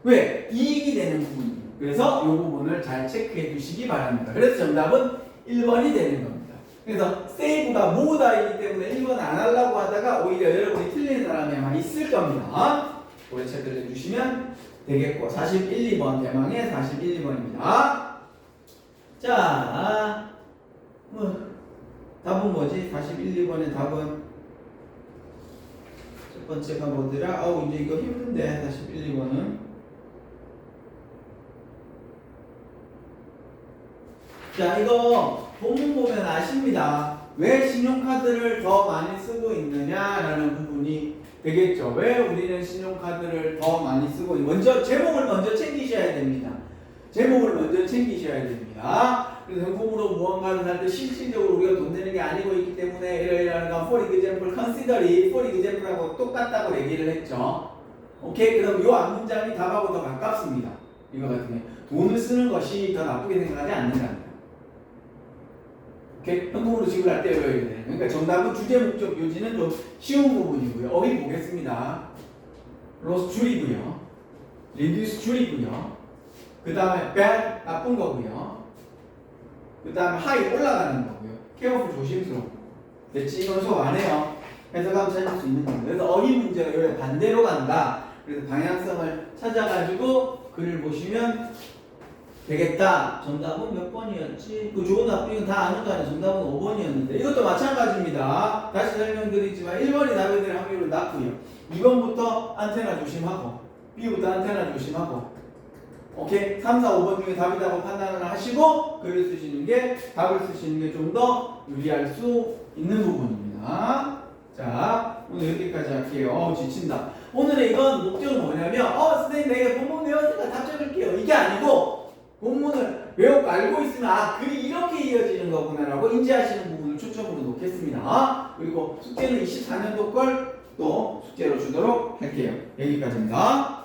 왜? 이익이 되는 부분이에요. 그래서 이 부분을 잘 체크해 주시기 바랍니다. 그래서 정답은 1번이 되는 겁니다. 그래서 세이브가 모으다이기 때문에 1번 안 하려고 하다가 오히려 여러분이 틀린 사람이 아마 있을 겁니다. 고려 체크를 해주시면 되겠고 41, 2번 대망의 41, 2번입니다. 자, 답은 뭐지? 41, 2번의 답은 첫 번째가 뭐더라? 이제 이거 힘든데 41, 2번은 자, 이거 본문 보면 아십니다. 왜 신용카드를 더 많이 쓰고 있느냐라는 부분이 되겠죠. 왜 우리는 신용카드를 더 많이 쓰고 먼저 제목을 먼저 챙기셔야 됩니다. 제목을 먼저 챙기셔야 됩니다. 그래서 현금으로 무언가를 살 때 실질적으로 우리가 돈 내는 게 아니고 있기 때문에 이러이러한 건 for example, consider이 for example하고 똑같다고 얘기를 했죠. 오케이? 그럼 이 앞문장이 답하고 더 가깝습니다. 이거 같은 경우 돈을 쓰는 것이 더 나쁘게 생각하지 않는다는 거예요. 오케이? 현금으로 지불할 때 이러야 돼요. 그러니까 정답은 주제 목적 요지는 좀 쉬운 부분이고요. 어휘 보겠습니다. loss 줄이고요. reduce 줄이고요. 그 다음에 bad 나쁜 거고요. 그 다음에 high 올라가는 거고요. careful 조심스럽고. 됐지? 이건 수업 안 해요. 해석하면 찾을 수 있는 거예요. 그래서 어휘 문제가 여기 반대로 간다. 그래서 방향성을 찾아가지고 글을 보시면 되겠다. 정답은 몇 번이었지? 그 좋은 나쁜 다 아는 거 아니야? 정답은 5번이었는데 이것도 마찬가지입니다. 다시 설명드리지만 1번이 답이 될 확률은 낮고요. 2번부터 안테나 조심하고 B부터 안테나 조심하고 오케이? 3, 4, 5번 중에 답이라고 판단을 하시고 글을 쓰시는 게 답을 쓰시는 게 좀 더 유리할 수 있는 부분입니다. 자, 오늘 여기까지 할게요. 지친다. 오늘의 이건 목적은 뭐냐면 선생님 내가 본문 외웠으니까 답 적을게요. 이게 아니고 본문을 외우고 알고 있으면 글이 이렇게 이어지는 거구나라고 인지하시는 부분을 초점으로 놓겠습니다. 그리고 숙제는 24년도 걸 또 숙제로 주도록 할게요. 여기까지입니다.